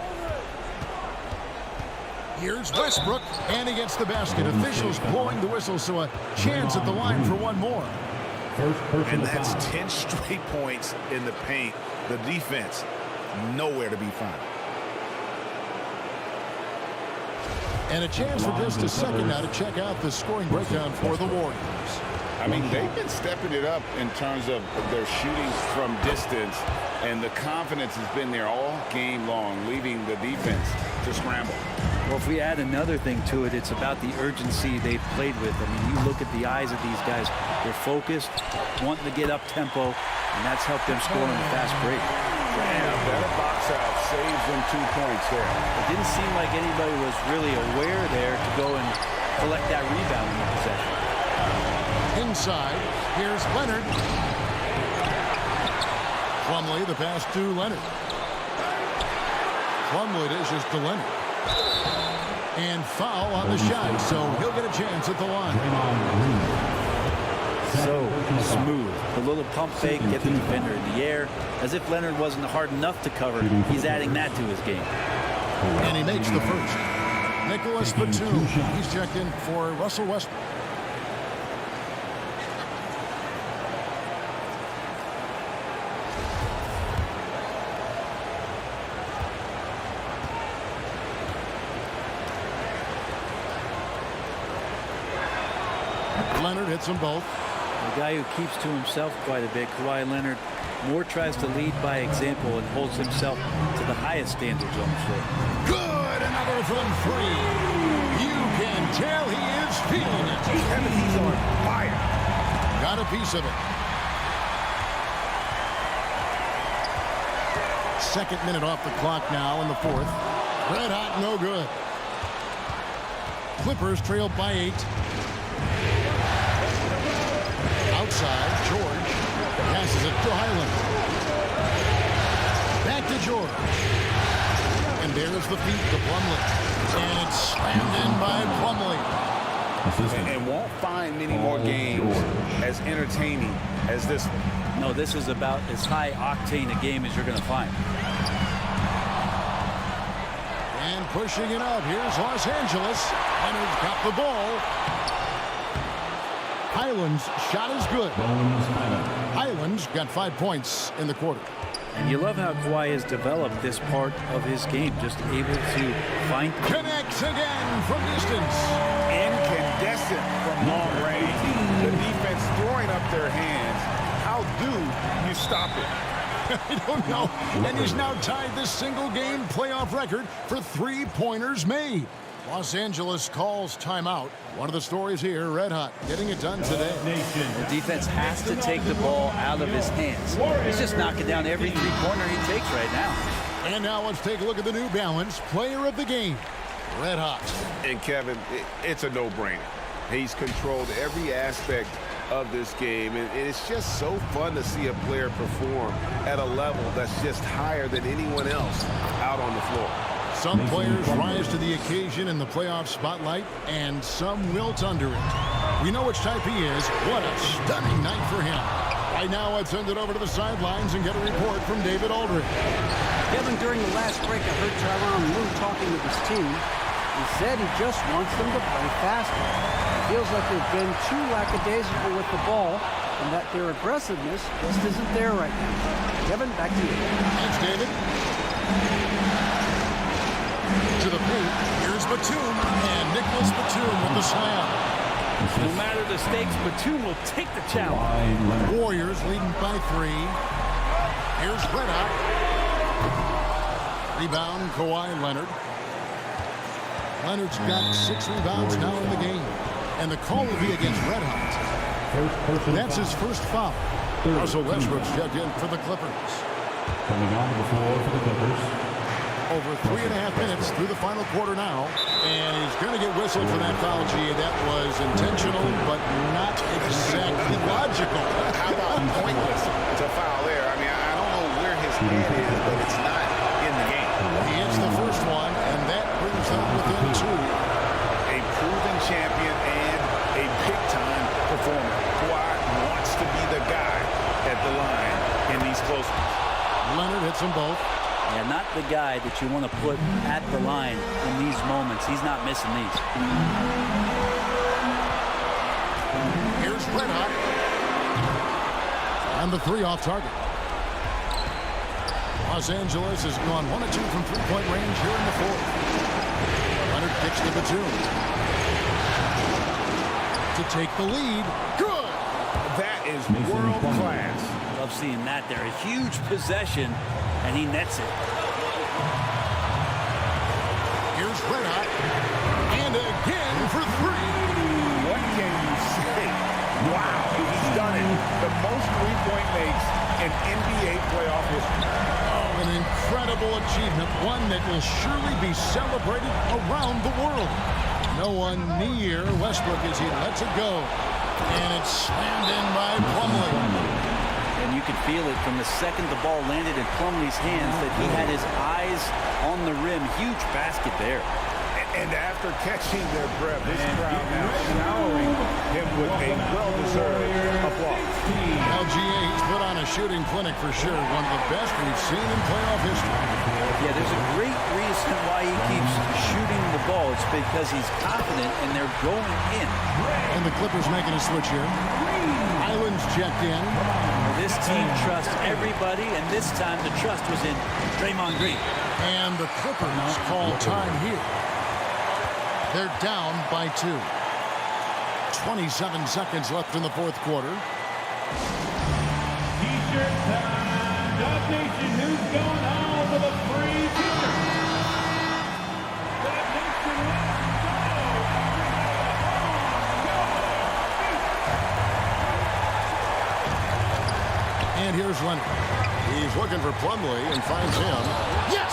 Here's Westbrook, and he gets the basket. Officials blowing the whistle, so a chance at the line for one more. And that's 10 straight points in the paint. The defense, nowhere to be found. And a chance for just a second now to check out the scoring breakdown for the Warriors. I mean, they've been stepping it up in terms of their shooting from distance, and the confidence has been there all game long, leaving the defense to scramble. Well, if we add another thing to it, it's about the urgency they've played with. I mean, you look at the eyes of these guys. They're focused, wanting to get up tempo, and that's helped them score in the fast break. And a better box out saves them 2 points there. It didn't seem like anybody was really aware there to go and collect that rebound in the possession. Inside, here's Leonard. Plumlee, the pass to Leonard. Plumlee dishes to Leonard. And foul on the shot, so he'll get a chance at the line. So smooth. The little pump fake, get the defender in the air. As if Leonard wasn't hard enough to cover, he's adding that to his game. And he makes the first. Nicholas Batum, he's checked in for Russell Westbrook. Leonard hits them both. A guy who keeps to himself quite a bit, Kawhi Leonard, more tries to lead by example and holds himself to the highest standards on the floor. Good, another from 3. You can tell he is feeling it. He's on fire. Got a piece of it. Second minute off the clock now in the 4th. Red Hot, no good. Clippers trailed by 8. Outside, George passes it to Highland. Back to George. And there's the feet to Plumlee. And it's slammed in by Plumlee. And won't find many more games as entertaining as this one. No, this is about as high octane a game as you're going to find. And pushing it up, here's Los Angeles. Leonard's got the ball. Highland's shot is good. Highland's got 5 points in the quarter. And you love how Kawhi has developed this part of his game, just able to find... Connects again from distance. Incandescent from long range. The defense throwing up their hands. How do you stop it? I don't know. And he's now tied this single-game playoff record for 3-pointers made. Los Angeles calls timeout. One of the stories here, Red Hot getting it done today. The defense has to take the ball out of his hands. He's just knocking down every 3-pointer he takes right now. And now let's take a look at the New Balance player of the game, Red Hot. And Kevin, it's a no-brainer. He's controlled every aspect of this game, and it's just so fun to see a player perform at a level that's just higher than anyone else out on the floor. Some players rise to the occasion in the playoff spotlight, and some wilt under it. We know which type he is. What a stunning night for him. Right now, let's send it over to the sidelines and get a report from David Aldridge. Kevin, during the last break, I heard Tyronn Lue talking with his team. He said he just wants them to play faster. It feels like they've been too lackadaisical with the ball and that their aggressiveness just isn't there right now. Kevin, back to you. Thanks, David. To the paint. Here's Batum, and Nicholas Batum with the slam. No matter the stakes, Batum will take the challenge. Warriors leading by 3. Here's Red Hot. Rebound, Kawhi Leonard. Leonard's got 6 rebounds now in the game. And the call will be against Red Hot. That's his first foul. Russell Westbrook's checked in for the Clippers. Coming on the floor for the Clippers. Over 3.5 minutes through the final quarter now. And he's going to get whistled for that foul, G. That was intentional, but not exactly logical. How about pointless? It's a foul there. I mean, I don't know where his head is, but it's not in the game. He hits the first one, and that brings them within 2. A proven champion and a big-time performer. Kawhi wants to be the guy at the line in these close ones. Leonard hits them both. Yeah, not the guy that you want to put at the line in these moments. He's not missing these. Here's Red Hot. And the 3 off target. Los Angeles has gone 1 of 2 from three-point range here in the 4th. Leonard kicks to Batum. To take the lead. Good! That is world class. Love seeing that there. A huge possession, and he nets it. Here's Red Hot. And again for 3. What can you say? Wow, he's done it. The most three-point makes in NBA playoff history. Oh, an incredible achievement. One that will surely be celebrated around the world. No one near Westbrook as he lets it go. And it's slammed in by Plumlee. And you could feel it from the second the ball landed in Plumlee's hands that he had his eyes on the rim. Huge basket there. And after catching their breath, this crowd now showering him with a well-deserved applause. LGA, he's put on a shooting clinic for sure. One of the best we've seen in playoff history. Yeah, there's a great reason why he keeps shooting the ball. It's because he's confident and they're going in. And the Clippers making a switch here. Island's checked in. This team trusts everybody, and this time the trust was in Draymond Green. And the Clippers call time here. They're down by 2. 27 seconds left in the 4th quarter. T-shirt time. Dub Nation, who's going home with a free t-shirt? Dub Nation, And here's Leonard. He's looking for Plumlee and finds him. Yes!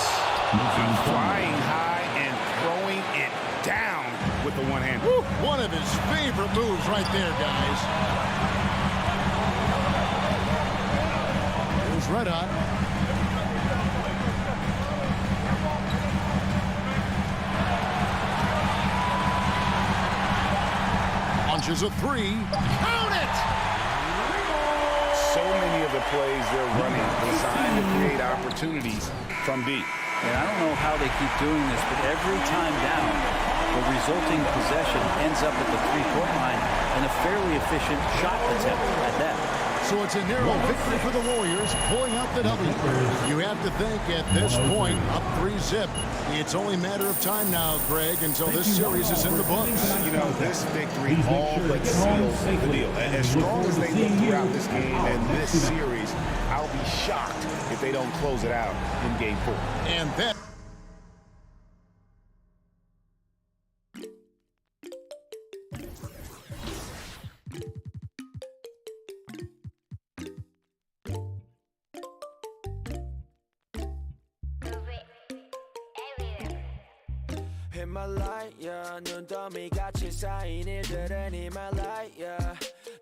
Flying high and throwing it down with the one-hand. One of his favorite moves right there, guys. Here's Red Hot. Launches a 3. Count it! So many of the plays they're running designed to create opportunities from deep. And I don't know how they keep doing this, but every time down, the resulting possession ends up at the three-point line and a fairly efficient shot attempt at that. So it's a narrow victory for the Warriors, pulling out the W. You have to think at this point, up 3-zip. It's only a matter of time now, Greg, until this series is in the books. You know, this victory all but seals the deal. As strong as they look throughout this game and this series, I'll be shocked if they don't close it out in Game 4. And then Himalaya 눈더미 같이 쌓인 일들은 Himalaya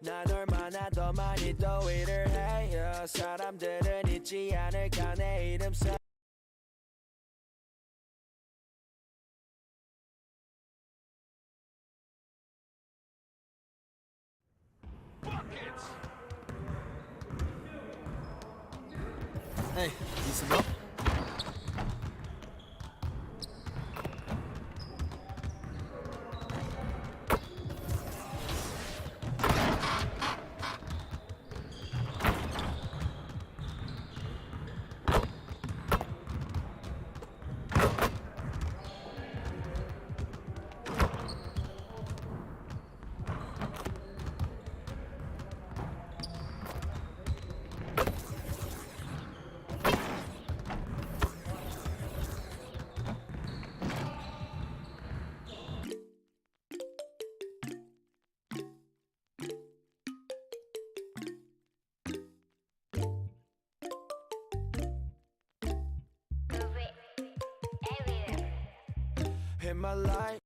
난 얼마나 더 많이 더 일을 해요 사람들은 잊지 않을까 내 이름 써 Hey, need some help? in my life.